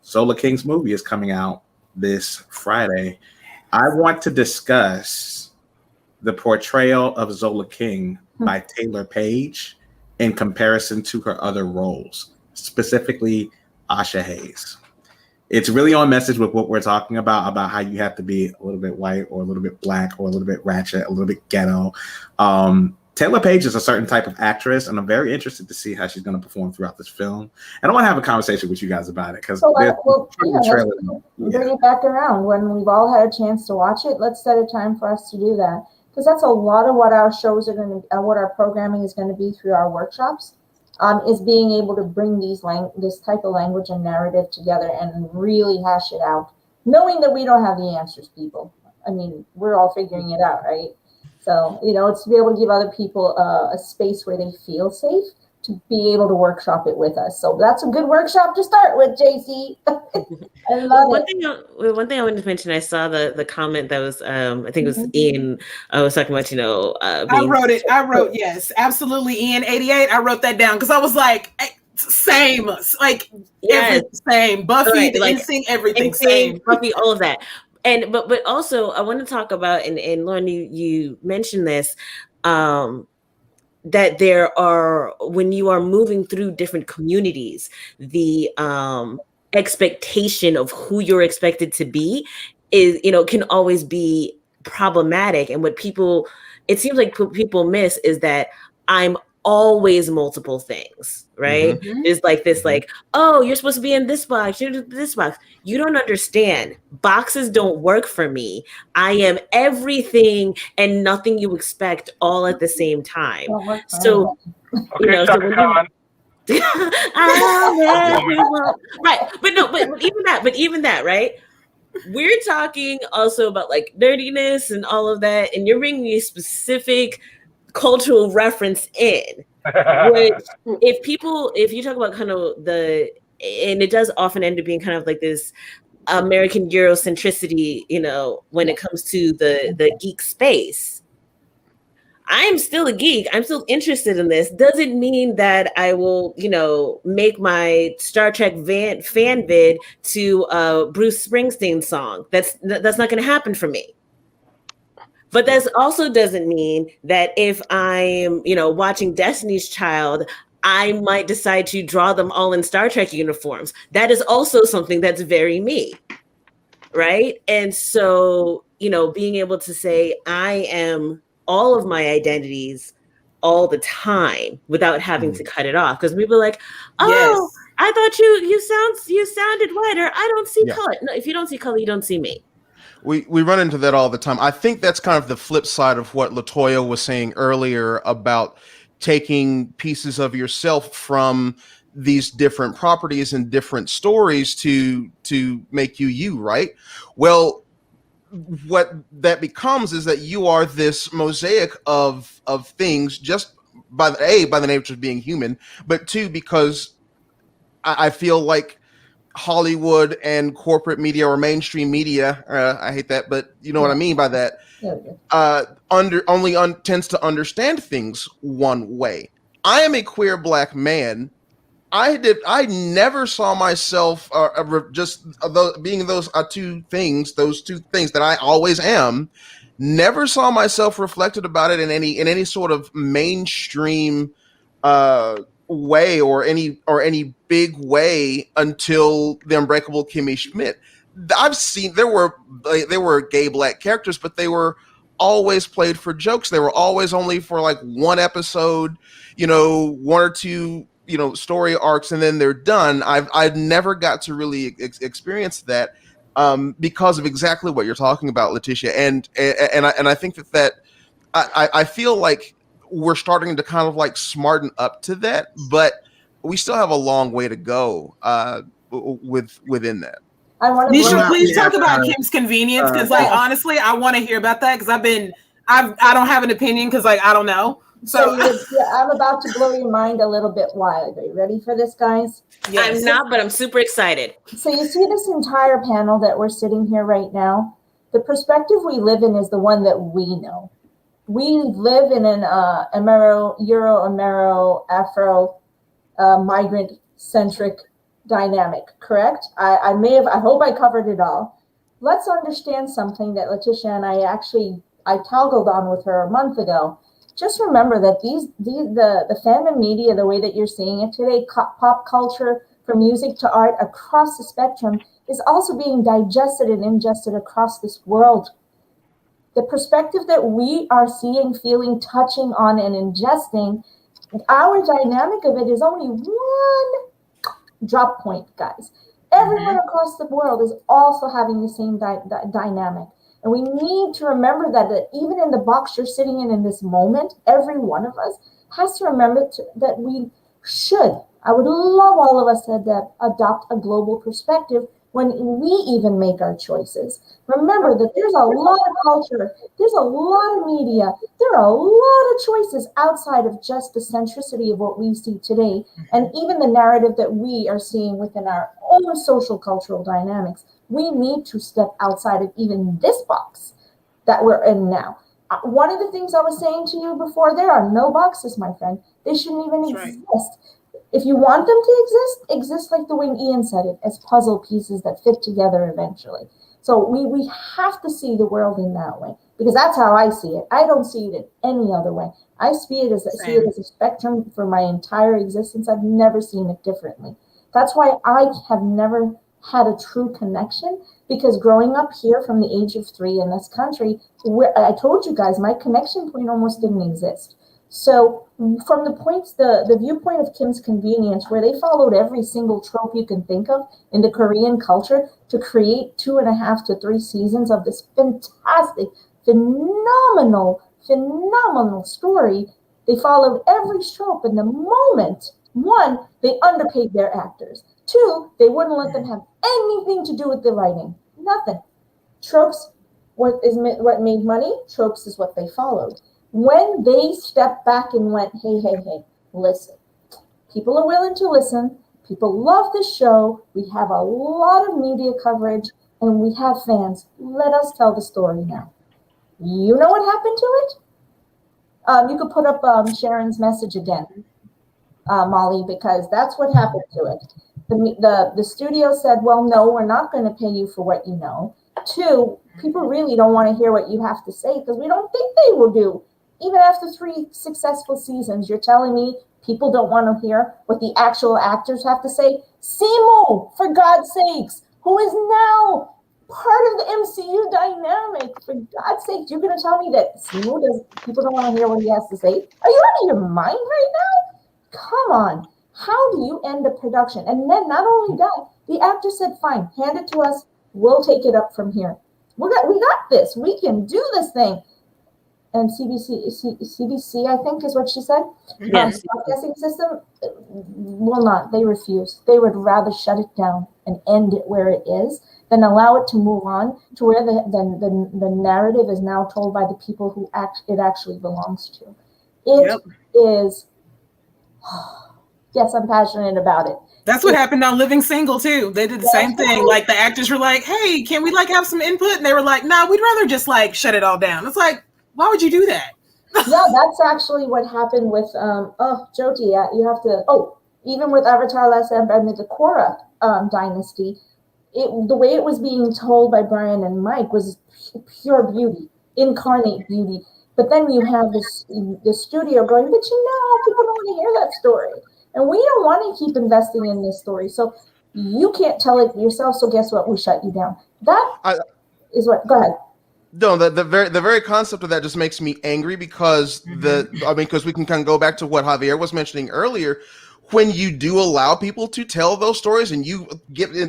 Solar King's movie is coming out this Friday. I want to discuss the portrayal of Zola King by Taylor Page in comparison to her other roles, specifically Asha Hayes. It's really on message with what we're talking about how you have to be a little bit white or a little bit black or a little bit ratchet, a little bit ghetto. Taylor Page is a certain type of actress, and I'm very interested to see how she's going to perform throughout this film. And I want to have a conversation with you guys about it because bring it back around when we've all had a chance to watch it. Let's set a time for us to do that, because that's a lot of what our shows are going to, what our programming is going to be through our workshops. Is being able to bring this type of language and narrative together and really hash it out, knowing that we don't have the answers, people. I mean, we're all figuring it out, right? So, it's to be able to give other people a space where they feel safe to be able to workshop it with us. So that's a good workshop to start with, JC. I love it. One thing I wanted to mention, I saw the comment that was, I think it was Ian, I was talking about, I wrote, yes, absolutely, Ian, 88. I wrote that down because I was like, same, like, yes. Same. Buffy, right, the like, NSYNC, everything, same. Buffy, all of that. And but also I want to talk about, and Lauren, you mentioned this, that there are, when you are moving through different communities, the expectation of who you're expected to be is, can always be problematic. And it seems like people miss is that I'm always multiple things, right? It's like this, like, oh, you're supposed to be in this box, you're in this box. You don't understand. Boxes don't work for me. I am everything and nothing you expect all at the same time. So, okay, so when right, but even that, right? We're talking also about like nerdiness and all of that, and you're bringing a specific cultural reference in, which if you talk about kind of and it does often end up being kind of like this American Eurocentricity, when it comes to the geek space. I'm still a geek. I'm still interested in this. Doesn't mean that I will, make my Star Trek fan vid to Bruce Springsteen song. That's not going to happen for me. But that also doesn't mean that if I'm, watching Destiny's Child, I might decide to draw them all in Star Trek uniforms. That is also something that's very me, right? And so, being able to say I am all of my identities all the time without having to cut it off, because people are like, oh, yes. I thought you sounded white, or I don't see color. No, if you don't see color, you don't see me. We run into that all the time. I think that's kind of the flip side of what LaToya was saying earlier about taking pieces of yourself from these different properties and different stories to make you, right? Well, what that becomes is that you are this mosaic of things, just by the nature of being human, but two, because I feel like Hollywood and corporate media or mainstream media, I hate that, but you know what I mean by that, tends to understand things one way. I am a queer Black man. I never saw myself being those two things that I always am. Never saw myself reflected about it in any sort of mainstream way or any big way until The Unbreakable Kimmy Schmidt. I've seen there were gay Black characters, but they were always played for jokes. They were always only for like one episode, one or two, story arcs, and then they're done. I've never got to really experience that because of exactly what you're talking about, Letitia. And I think that I feel like we're starting to kind of like smarten up to that, but we still have a long way to go within that. Nisha, please talk about Kim's Convenience, because honestly, I want to hear about that, because I don't have an opinion, because I don't know. So I'm about to blow your mind a little bit wild. Are you ready for this, guys? Yes. I'm not, but I'm super excited. So you see this entire panel that we're sitting here right now? The perspective we live in is the one that we know. We live in an Euro-Amero, Afro, migrant-centric dynamic, correct? I hope I covered it all. let's understand something that Letitia and I toggled on with her a month ago. Just remember that the fandom media, the way that you're seeing it today, pop culture, from music to art across the spectrum, is also being digested and ingested across this world. The perspective that we are seeing, feeling, touching on, and ingesting, our dynamic of it is only one drop point, guys. Everyone across the world is also having the same dynamic. And we need to remember that even in the box you're sitting in this moment, every one of us has to remember that we should. I would love all of us to adopt a global perspective when we even make our choices. Remember that there's a lot of culture, there's a lot of media, there are a lot of choices outside of just the centricity of what we see today, and even the narrative that we are seeing within our own social cultural dynamics. We need to step outside of even this box that we're in now. One of the things I was saying to you before, there are no boxes, my friend. They shouldn't even exist. Right. If you want them to exist like the way Ian said it, as puzzle pieces that fit together eventually. So we have to see the world in that way, because that's how I see it. I don't see it in any other way. I see it as a spectrum for my entire existence. I've never seen it differently. That's why I have never had a true connection, because growing up here from the age of 3 in this country, where I told you guys, my connection point almost didn't exist. So from the viewpoint of Kim's Convenience, where they followed every single trope you can think of in the Korean culture to create 2.5 to 3 seasons of this fantastic, phenomenal story, they followed every trope. In the moment, 1, they underpaid their actors. 2, they wouldn't let them have anything to do with the writing. Nothing. Tropes, what made money? Tropes is what they followed. When they stepped back and went, hey, listen. People are willing to listen. People love the show. We have a lot of media coverage, and we have fans. Let us tell the story now. You know what happened to it? You could put up Sharon's message again, Molly, because that's what happened to it. The studio said, well, no, we're not going to pay you for what you know. 2, people really don't want to hear what you have to say, because we don't think they will do. Even after 3 successful seasons, you're telling me people don't want to hear what the actual actors have to say? Simu, for God's sakes, who is now part of the MCU dynamic. For God's sakes, you're going to tell me that people don't want to hear what he has to say? Are you out of your mind right now? Come on. How do you end a production? And then not only that, the actor said, fine, hand it to us. We'll take it up from here. We got this. We can do this thing. And CBC, I think is what she said. Yes. Broadcasting system will not. They refuse. They would rather shut it down and end it where it is than allow it to move on to where the narrative is now told by the people who it actually belongs to. It is. Yes, I'm passionate about it. That's what happened on Living Single too. They did the same thing. Like the actors were like, "Hey, can we have some input?" And they were like, "No, we'd rather just shut it all down." It's like, why would you do that? Yeah, that's actually what happened with Jyoti. You have to. Even with Avatar: Last Airbender, the Korra dynasty, the way it was being told by Brian and Mike was pure beauty, incarnate beauty. But then you have the studio going, but people don't want to hear that story. And we don't want to keep investing in this story. So you can't tell it yourself. So guess what? We shut you down. That is what. Go ahead. No, the very concept of that just makes me angry, because because we can kind of go back to what Javier was mentioning earlier. When you do allow people to tell those stories, and you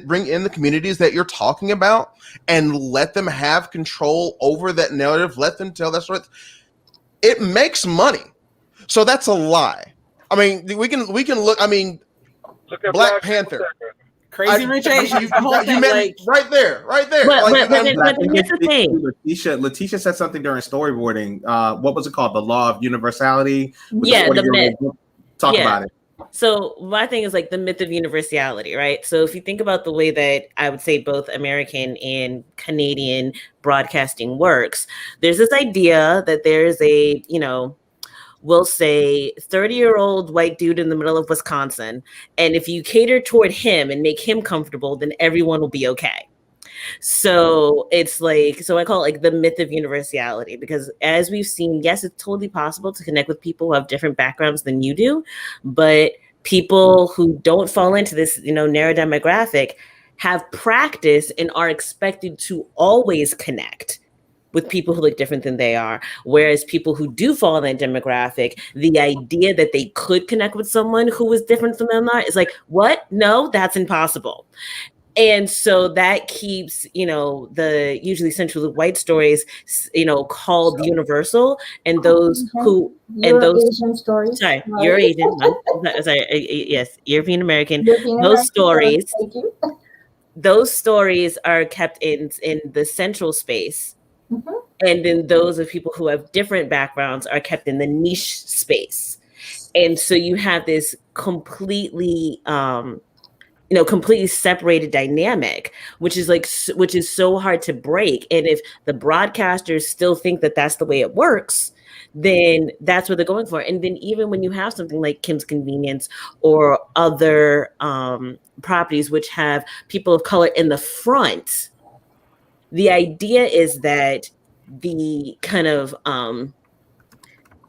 bring in the communities that you're talking about, and let them have control over that narrative, let them tell that story, it makes money. So that's a lie. I mean, we can look. I mean, look at Black Panther. Crazy Rich Asians. The whole thing, right there. But here's the thing. Letitia said something during storyboarding. What was it called? The Law of Universality. Yeah, the myth. Talk about it. So my thing is the myth of universality, right? So if you think about the way that I would say both American and Canadian broadcasting works, there's this idea that there's a, we'll say 30-year-old white dude in the middle of Wisconsin. And if you cater toward him and make him comfortable, then everyone will be okay. So it's like, so I call it like the myth of universality, because as we've seen, yes, it's totally possible to connect with people who have different backgrounds than you do, but people who don't fall into this, narrow demographic have practice and are expected to always connect with people who look different than they are. Whereas people who do fall in that demographic, the idea that they could connect with someone who is different from them is like, what? No, that's impossible. And so that keeps, the usually centrally white stories, called universal, and those who, and those, Asian stories. sorry, Right? you're Asian, yes, European American, European those American stories, thank you. those stories are kept in the central space. Mhm. And then those of people who have different backgrounds are kept in the niche space. And so you have this completely, completely separated dynamic, which is so hard to break. And if the broadcasters still think that that's the way it works, then that's what they're going for. And then even when you have something like Kim's Convenience or other properties which have people of color in the front, the idea is that the kind of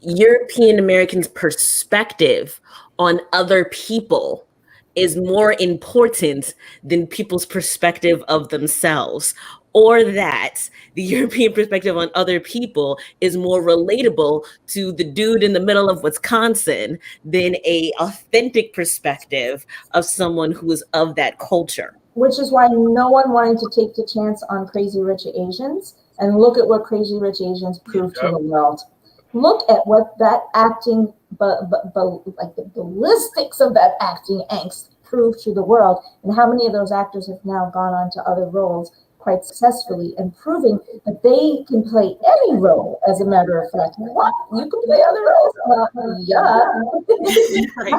European Americans' perspective on other people is more important than people's perspective of themselves, or that the European perspective on other people is more relatable to the dude in the middle of Wisconsin than a authentic perspective of someone who is of that culture. Which is why no one wanted to take the chance on Crazy Rich Asians. And look at what Crazy Rich Asians proved to the world. Look at what that acting, like the ballistics of that acting angst proved to the world, and how many of those actors have now gone on to other roles quite successfully, and proving that they can play any role. As a matter of fact, what, you can play other roles? Yeah,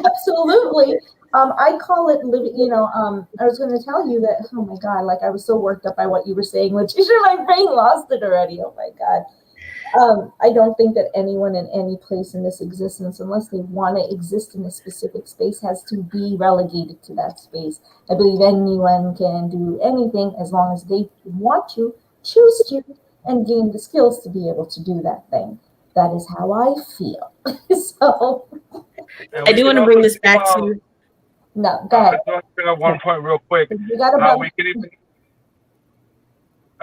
absolutely. I call it living. I was going to tell you that. Oh my God! Like, I was so worked up by what you were saying, Letitia, my brain lost it already. Oh my God. I don't think that anyone in any place in this existence, unless they want to exist in a specific space, has to be relegated to that space. I believe anyone can do anything as long as they want to, choose to, and gain the skills to be able to do that thing. That is how I feel. So, I do want to bring this back to. No, go ahead. I just want to bring up one point real quick. You got I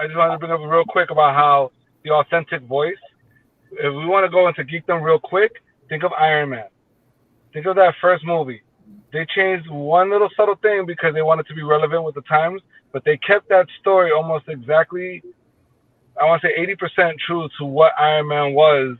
just wanted to bring up real quick about how the authentic voice. If we want to go into geekdom real quick, think of Iron Man. Think of that first movie. They changed one little subtle thing because they wanted to be relevant with the times, but they kept that story almost exactly, I want to say 80% true to what Iron Man was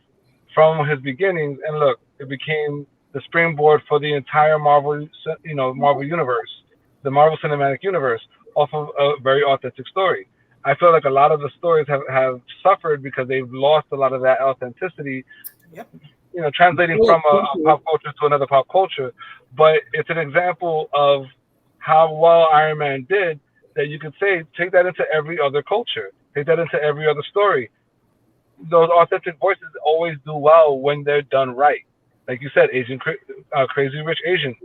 from his beginnings. And look, it became the springboard for the entire Marvel universe, the Marvel Cinematic Universe, off of a very authentic story. I feel like a lot of the stories have suffered because they've lost a lot of that authenticity. Yep. Translating from a pop culture to another pop culture. But it's an example of how well Iron Man did, that you could say, take that into every other culture, take that into every other story. Those authentic voices always do well when they're done right. Like you said, Crazy Rich Asian,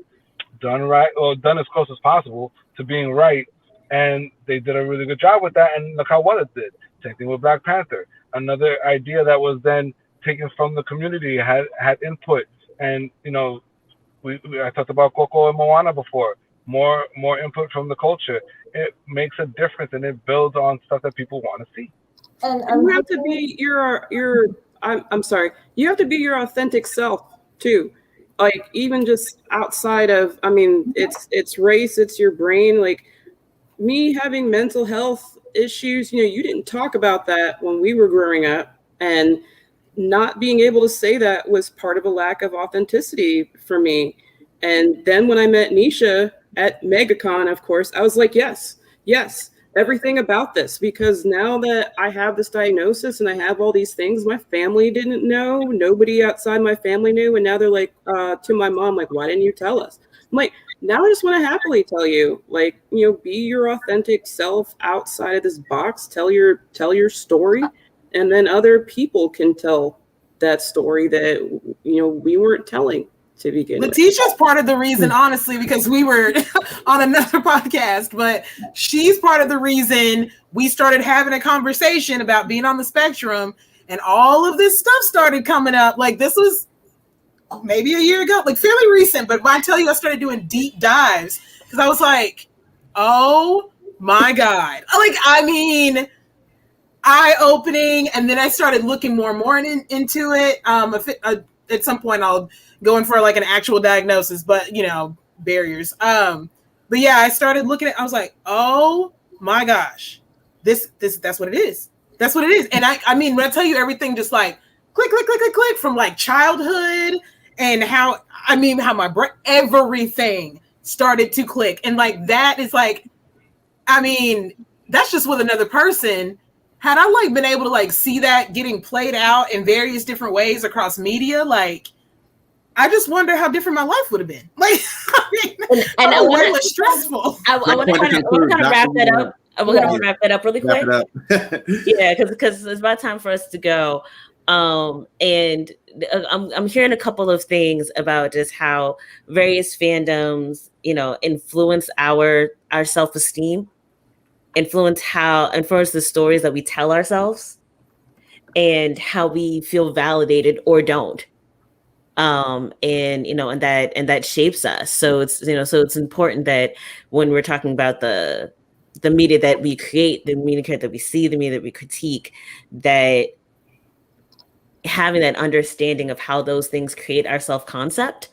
done right, or done as close as possible to being right. And they did a really good job with that, and look how well it did. Same thing with Black Panther. Another idea that was then taken from the community, had input. And I talked about Coco and Moana before. More input from the culture. It makes a difference, and it builds on stuff that people want to see. And you have to be your I'm sorry. You have to be your authentic self too. Like, even just outside of, it's race, it's your brain. Like, me having mental health issues, you didn't talk about that when we were growing up, and not being able to say that was part of a lack of authenticity for me. And then when I met Nisha at MegaCon, of course, I was like, yes, everything about this, because now that I have this diagnosis and I have all these things my family didn't know, nobody outside my family knew, and now they're like, to my mom, like, why didn't you tell us? I'm like, now I just want to happily tell you, like, be your authentic self outside of this box, tell your story, and then other people can tell that story that we weren't telling. to begin with. Letitia's part of the reason, honestly, because we were on another podcast, but she's part of the reason we started having a conversation about being on the spectrum, and all of this stuff started coming up. Like, this was maybe a year ago, like fairly recent, but when I tell you I started doing deep dives, because I was like, oh my God. Like, I mean, eye-opening, and then I started looking more and more into it. At some point I'll go in for like an actual diagnosis, but you know, barriers. But yeah, I started looking at, I was like, oh my gosh, that's what it is. That's what it is. And I mean, when I tell you everything just like click, click, click, click, click from like childhood and how my brain, everything started to click. And like, that is like, I mean, that's just with another person. Had I like been able to like see that getting played out in various different ways across media, like, I just wonder how different my life would have been. Like, I mean, and I want less stressful. I want to kind of wrap that up. We're going to wrap that up really quick. Yeah, because it's about time for us to go. And I'm hearing a couple of things about just how various fandoms, you know, influence our self-esteem, influence the stories that we tell ourselves, and how we feel validated or don't. And you know, and that shapes us. So it's, you know, so it's important that when we're talking about the media that we create, the media that we see, the media that we critique, that having that understanding of how those things create our self-concept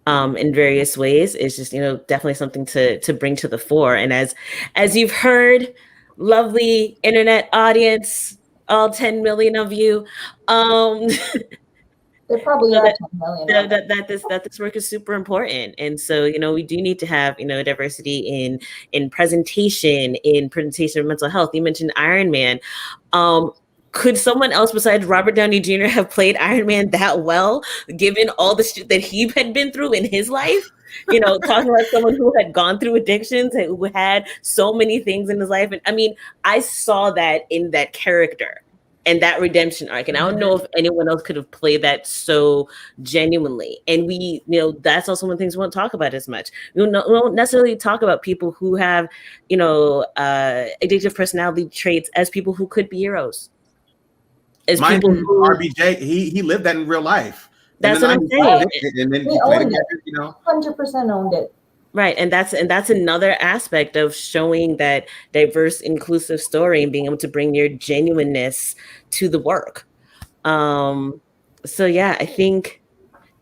in various ways is just, you know, definitely something to bring to the fore. And as you've heard, lovely internet audience, all 10 million of you, There probably are 10 million. That this work is super important. And so, you know, we do need to have, you know, diversity in presentation of mental health. You mentioned Iron Man. Could someone else besides Robert Downey Jr. have played Iron Man that well, given all the shit that he had been through in his life? You know, talking about someone who had gone through addictions and who had so many things in his life. And I mean, I saw that in that character and that redemption arc. And I don't know if anyone else could have played that so genuinely. And we, you know, that's also one of the things we won't talk about as much. We won't necessarily talk about people who have, you know, addictive personality traits as people who could be heroes. As Mind people you, who, RBJ, he lived that in real life. That's what I'm saying. And then he owned it. You know, 100% owned it. Right, and that's another aspect of showing that diverse, inclusive story and being able to bring your genuineness to the work. So yeah, I think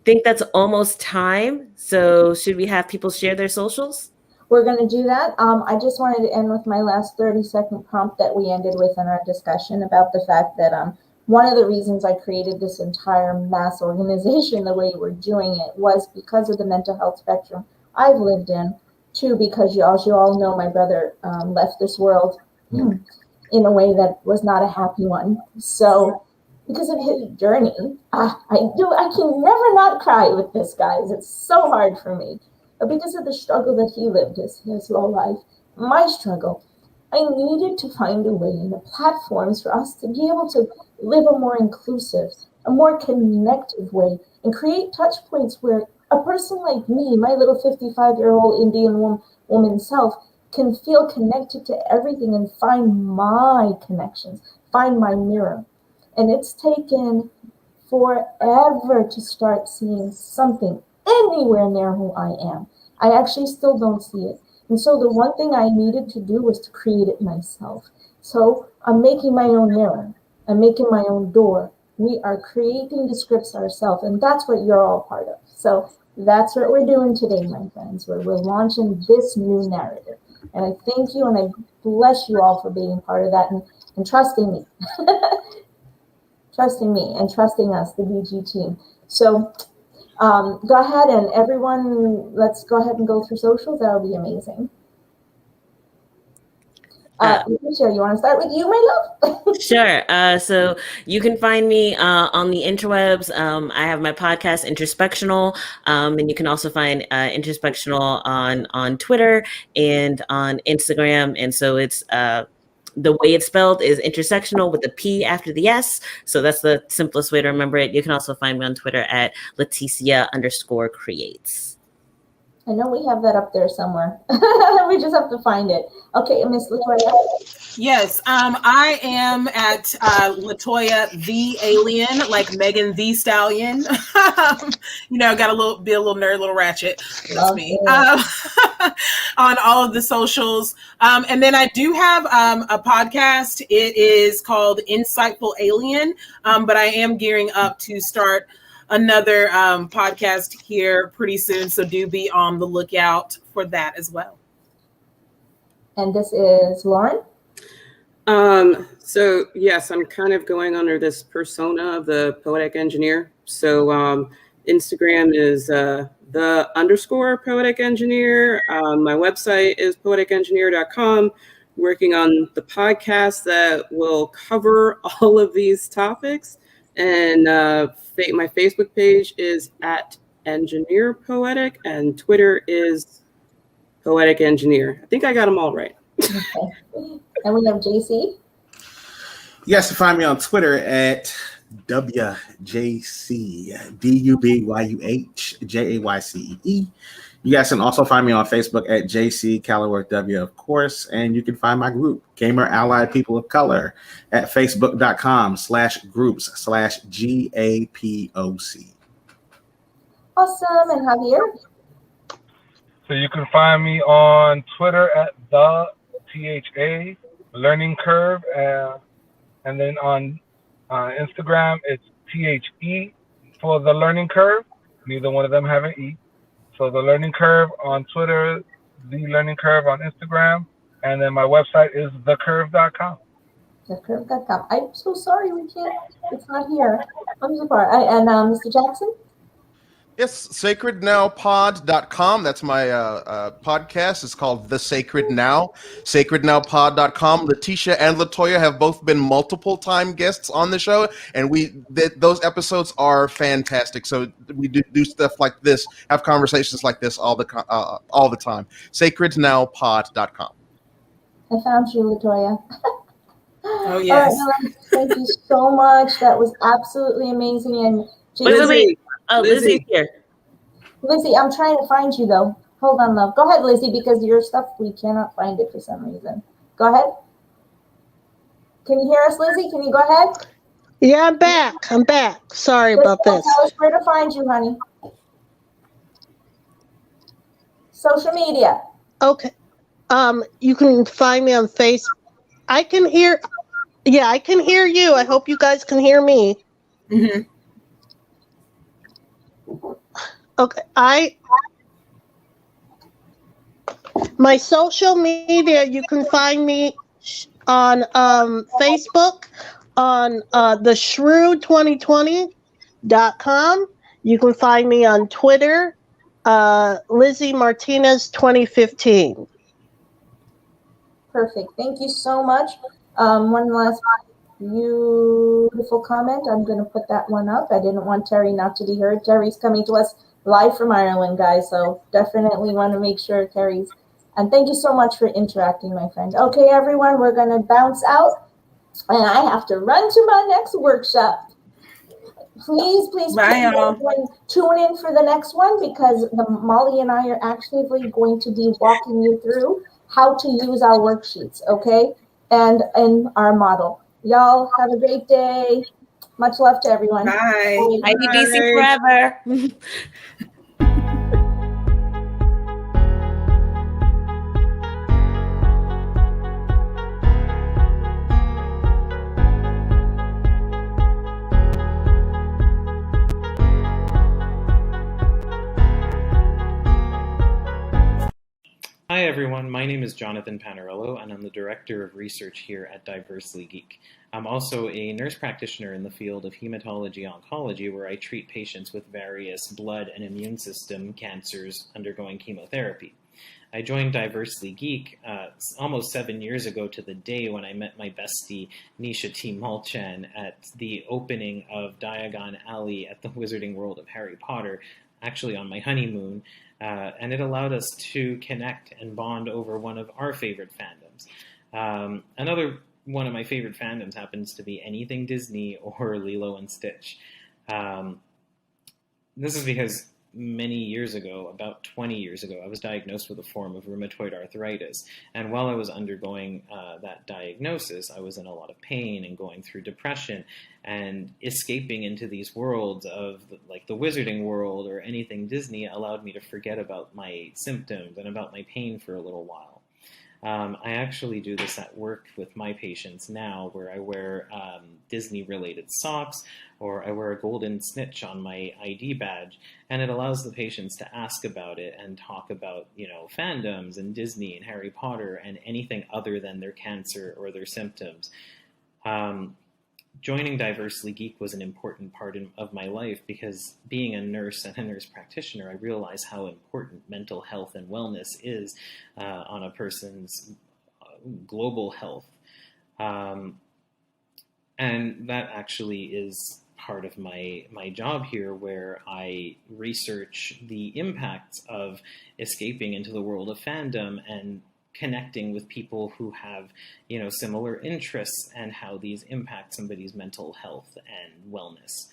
that's almost time. So should we have people share their socials? We're going to do that. I just wanted to end with my last 30-second prompt that we ended with in our discussion about the fact that one of the reasons I created this entire mass organization the way we're doing it was because of the mental health spectrum I've lived in. Two, because as you all know, my brother left this world in a way that was not a happy one. So because of his journey, I can never not cry with this, guys. It's so hard for me. But because of the struggle that he lived his whole life, my struggle, I needed to find a way and the platforms for us to be able to live a more inclusive, a more connective way, and create touch points where a person like me, my little 55-year-old Indian woman self, can feel connected to everything and find my connections, find my mirror. And it's taken forever to start seeing something anywhere near who I am. I actually still don't see it. And so the one thing I needed to do was to create it myself. So I'm making my own mirror. I'm making my own door. We are creating the scripts ourselves, and that's what you're all part of. So that's what we're doing today, my friends, where we're launching this new narrative. And I thank you, and I bless you all for being part of that and trusting me. Trusting me and trusting us, the BG team. So go ahead, and everyone, let's go ahead and go through socials. That would be amazing. Sure, you want to start with you, my love? Sure. So you can find me on the interwebs. I have my podcast, Introspectional, and you can also find Introspectional on Twitter and on Instagram. And so it's The way it's spelled is intersectional with a P after the S. So that's the simplest way to remember it. You can also find me on Twitter at Leticia_creates. I know we have that up there somewhere. We just have to find it. Okay, Miss Latoya. Yes, I am at Latoya the Alien, like Megan the Stallion. Got be a little nerd, little ratchet. That's me. On all of the socials. And then I do have a podcast. It is called Insightful Alien, but I am gearing up to start another podcast here pretty soon. So do be on the lookout for that as well. And this is Lauren. So yes, I'm kind of going under this persona of the poetic engineer. So Instagram is _poetic engineer. My website is poeticengineer.com. Working on the podcast that will cover all of these topics. And my Facebook page is at Engineer Poetic, and Twitter is Poetic Engineer. I think I got them all right. Okay. And we have JC. Yes, find me on Twitter at WJCDUBYUHJAYCEE. You guys can also find me on Facebook at JC Callowworth W, of course, and you can find my group, Gamer Allied People of Color, at facebook.com/groups/GAPOC. Awesome. And Javier? So you can find me on Twitter at the THA Learning Curve, and then on Instagram it's THE for the Learning Curve. Neither one of them have an E. So the Learning Curve on Twitter, the Learning Curve on Instagram, and then my website is thecurve.com. Thecurve.com. I'm so sorry we can't. It's not here. I'm so sorry. And Mr. Jackson? Yes, sacrednowpod.com. That's my podcast. It's called The Sacred Now. Sacrednowpod.com. Leticia and Latoya have both been multiple time guests on the show, and those episodes are fantastic. So we do stuff like this, have conversations like this all the time. Sacrednowpod.com. I found you, Latoya. Oh, yes. All right, thank you so much. That was absolutely amazing. And Wait. Oh, Lizzie's here. Lizzie, I'm trying to find you, though. Hold on, love. Go ahead, Lizzie, because your stuff, we cannot find it for some reason. Go ahead. Can you hear us, Lizzie? Can you go ahead? Yeah, I'm back. Sorry about this. Tell us where to find you, honey. Social media. Okay. You can find me on Facebook. I can hear you. I hope you guys can hear me. Mm-hmm. Okay, my social media, you can find me on Facebook on the Shrew2020.com. You can find me on Twitter, Lizzie Martinez 2015. Perfect. Thank you so much. One last beautiful comment. I'm going to put that one up. I didn't want Terry not to be heard. Terry's coming to us live from Ireland, guys. So definitely want to make sure Terry's. And thank you so much for interacting, my friend. Okay, everyone, we're going to bounce out. And I have to run to my next workshop. Please, Bye, y'all. Tune in for the next one, because Molly and I are actively going to be walking you through how to use our worksheets, okay? And our model. Y'all have a great day. Much love to everyone. Bye. IDBC forever. Hi everyone, my name is Jonathan Panarello and I'm the Director of Research here at Diversely Geek. I'm also a nurse practitioner in the field of hematology-oncology, where I treat patients with various blood and immune system cancers undergoing chemotherapy. I joined Diversely Geek almost 7 years ago to the day when I met my bestie Nisha T. Mulchan at the opening of Diagon Alley at the Wizarding World of Harry Potter, actually on my honeymoon. And it allowed us to connect and bond over one of our favorite fandoms. Another one of my favorite fandoms happens to be anything Disney or Lilo and Stitch. This is because many years ago, about 20 years ago, I was diagnosed with a form of rheumatoid arthritis. And while I was undergoing that diagnosis, I was in a lot of pain and going through depression, and escaping into these worlds of like the wizarding world or anything Disney allowed me to forget about my symptoms and about my pain for a little while. I actually do this at work with my patients now, where I wear Disney-related socks, or I wear a golden snitch on my ID badge, and it allows the patients to ask about it and talk about, fandoms and Disney and Harry Potter and anything other than their cancer or their symptoms. Joining Diversely Geek was an important part of my life, because being a nurse and a nurse practitioner, I realize how important mental health and wellness is on a person's global health. And that actually is part of my job here, where I research the impacts of escaping into the world of fandom and connecting with people who have, similar interests, and how these impact somebody's mental health and wellness.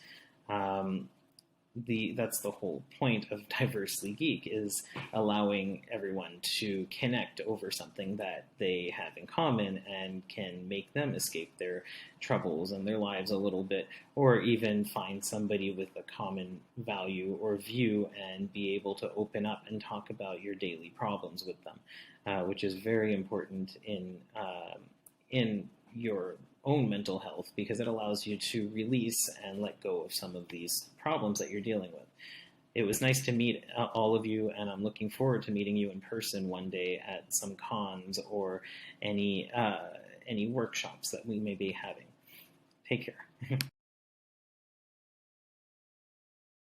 That's the whole point of Diversely Geek, is allowing everyone to connect over something that they have in common and can make them escape their troubles and their lives a little bit, or even find somebody with a common value or view and be able to open up and talk about your daily problems with them, which is very important in your own mental health, because it allows you to release and let go of some of these problems that you're dealing with. It was nice to meet all of you, and I'm looking forward to meeting you in person one day at some cons or any workshops that we may be having. Take care.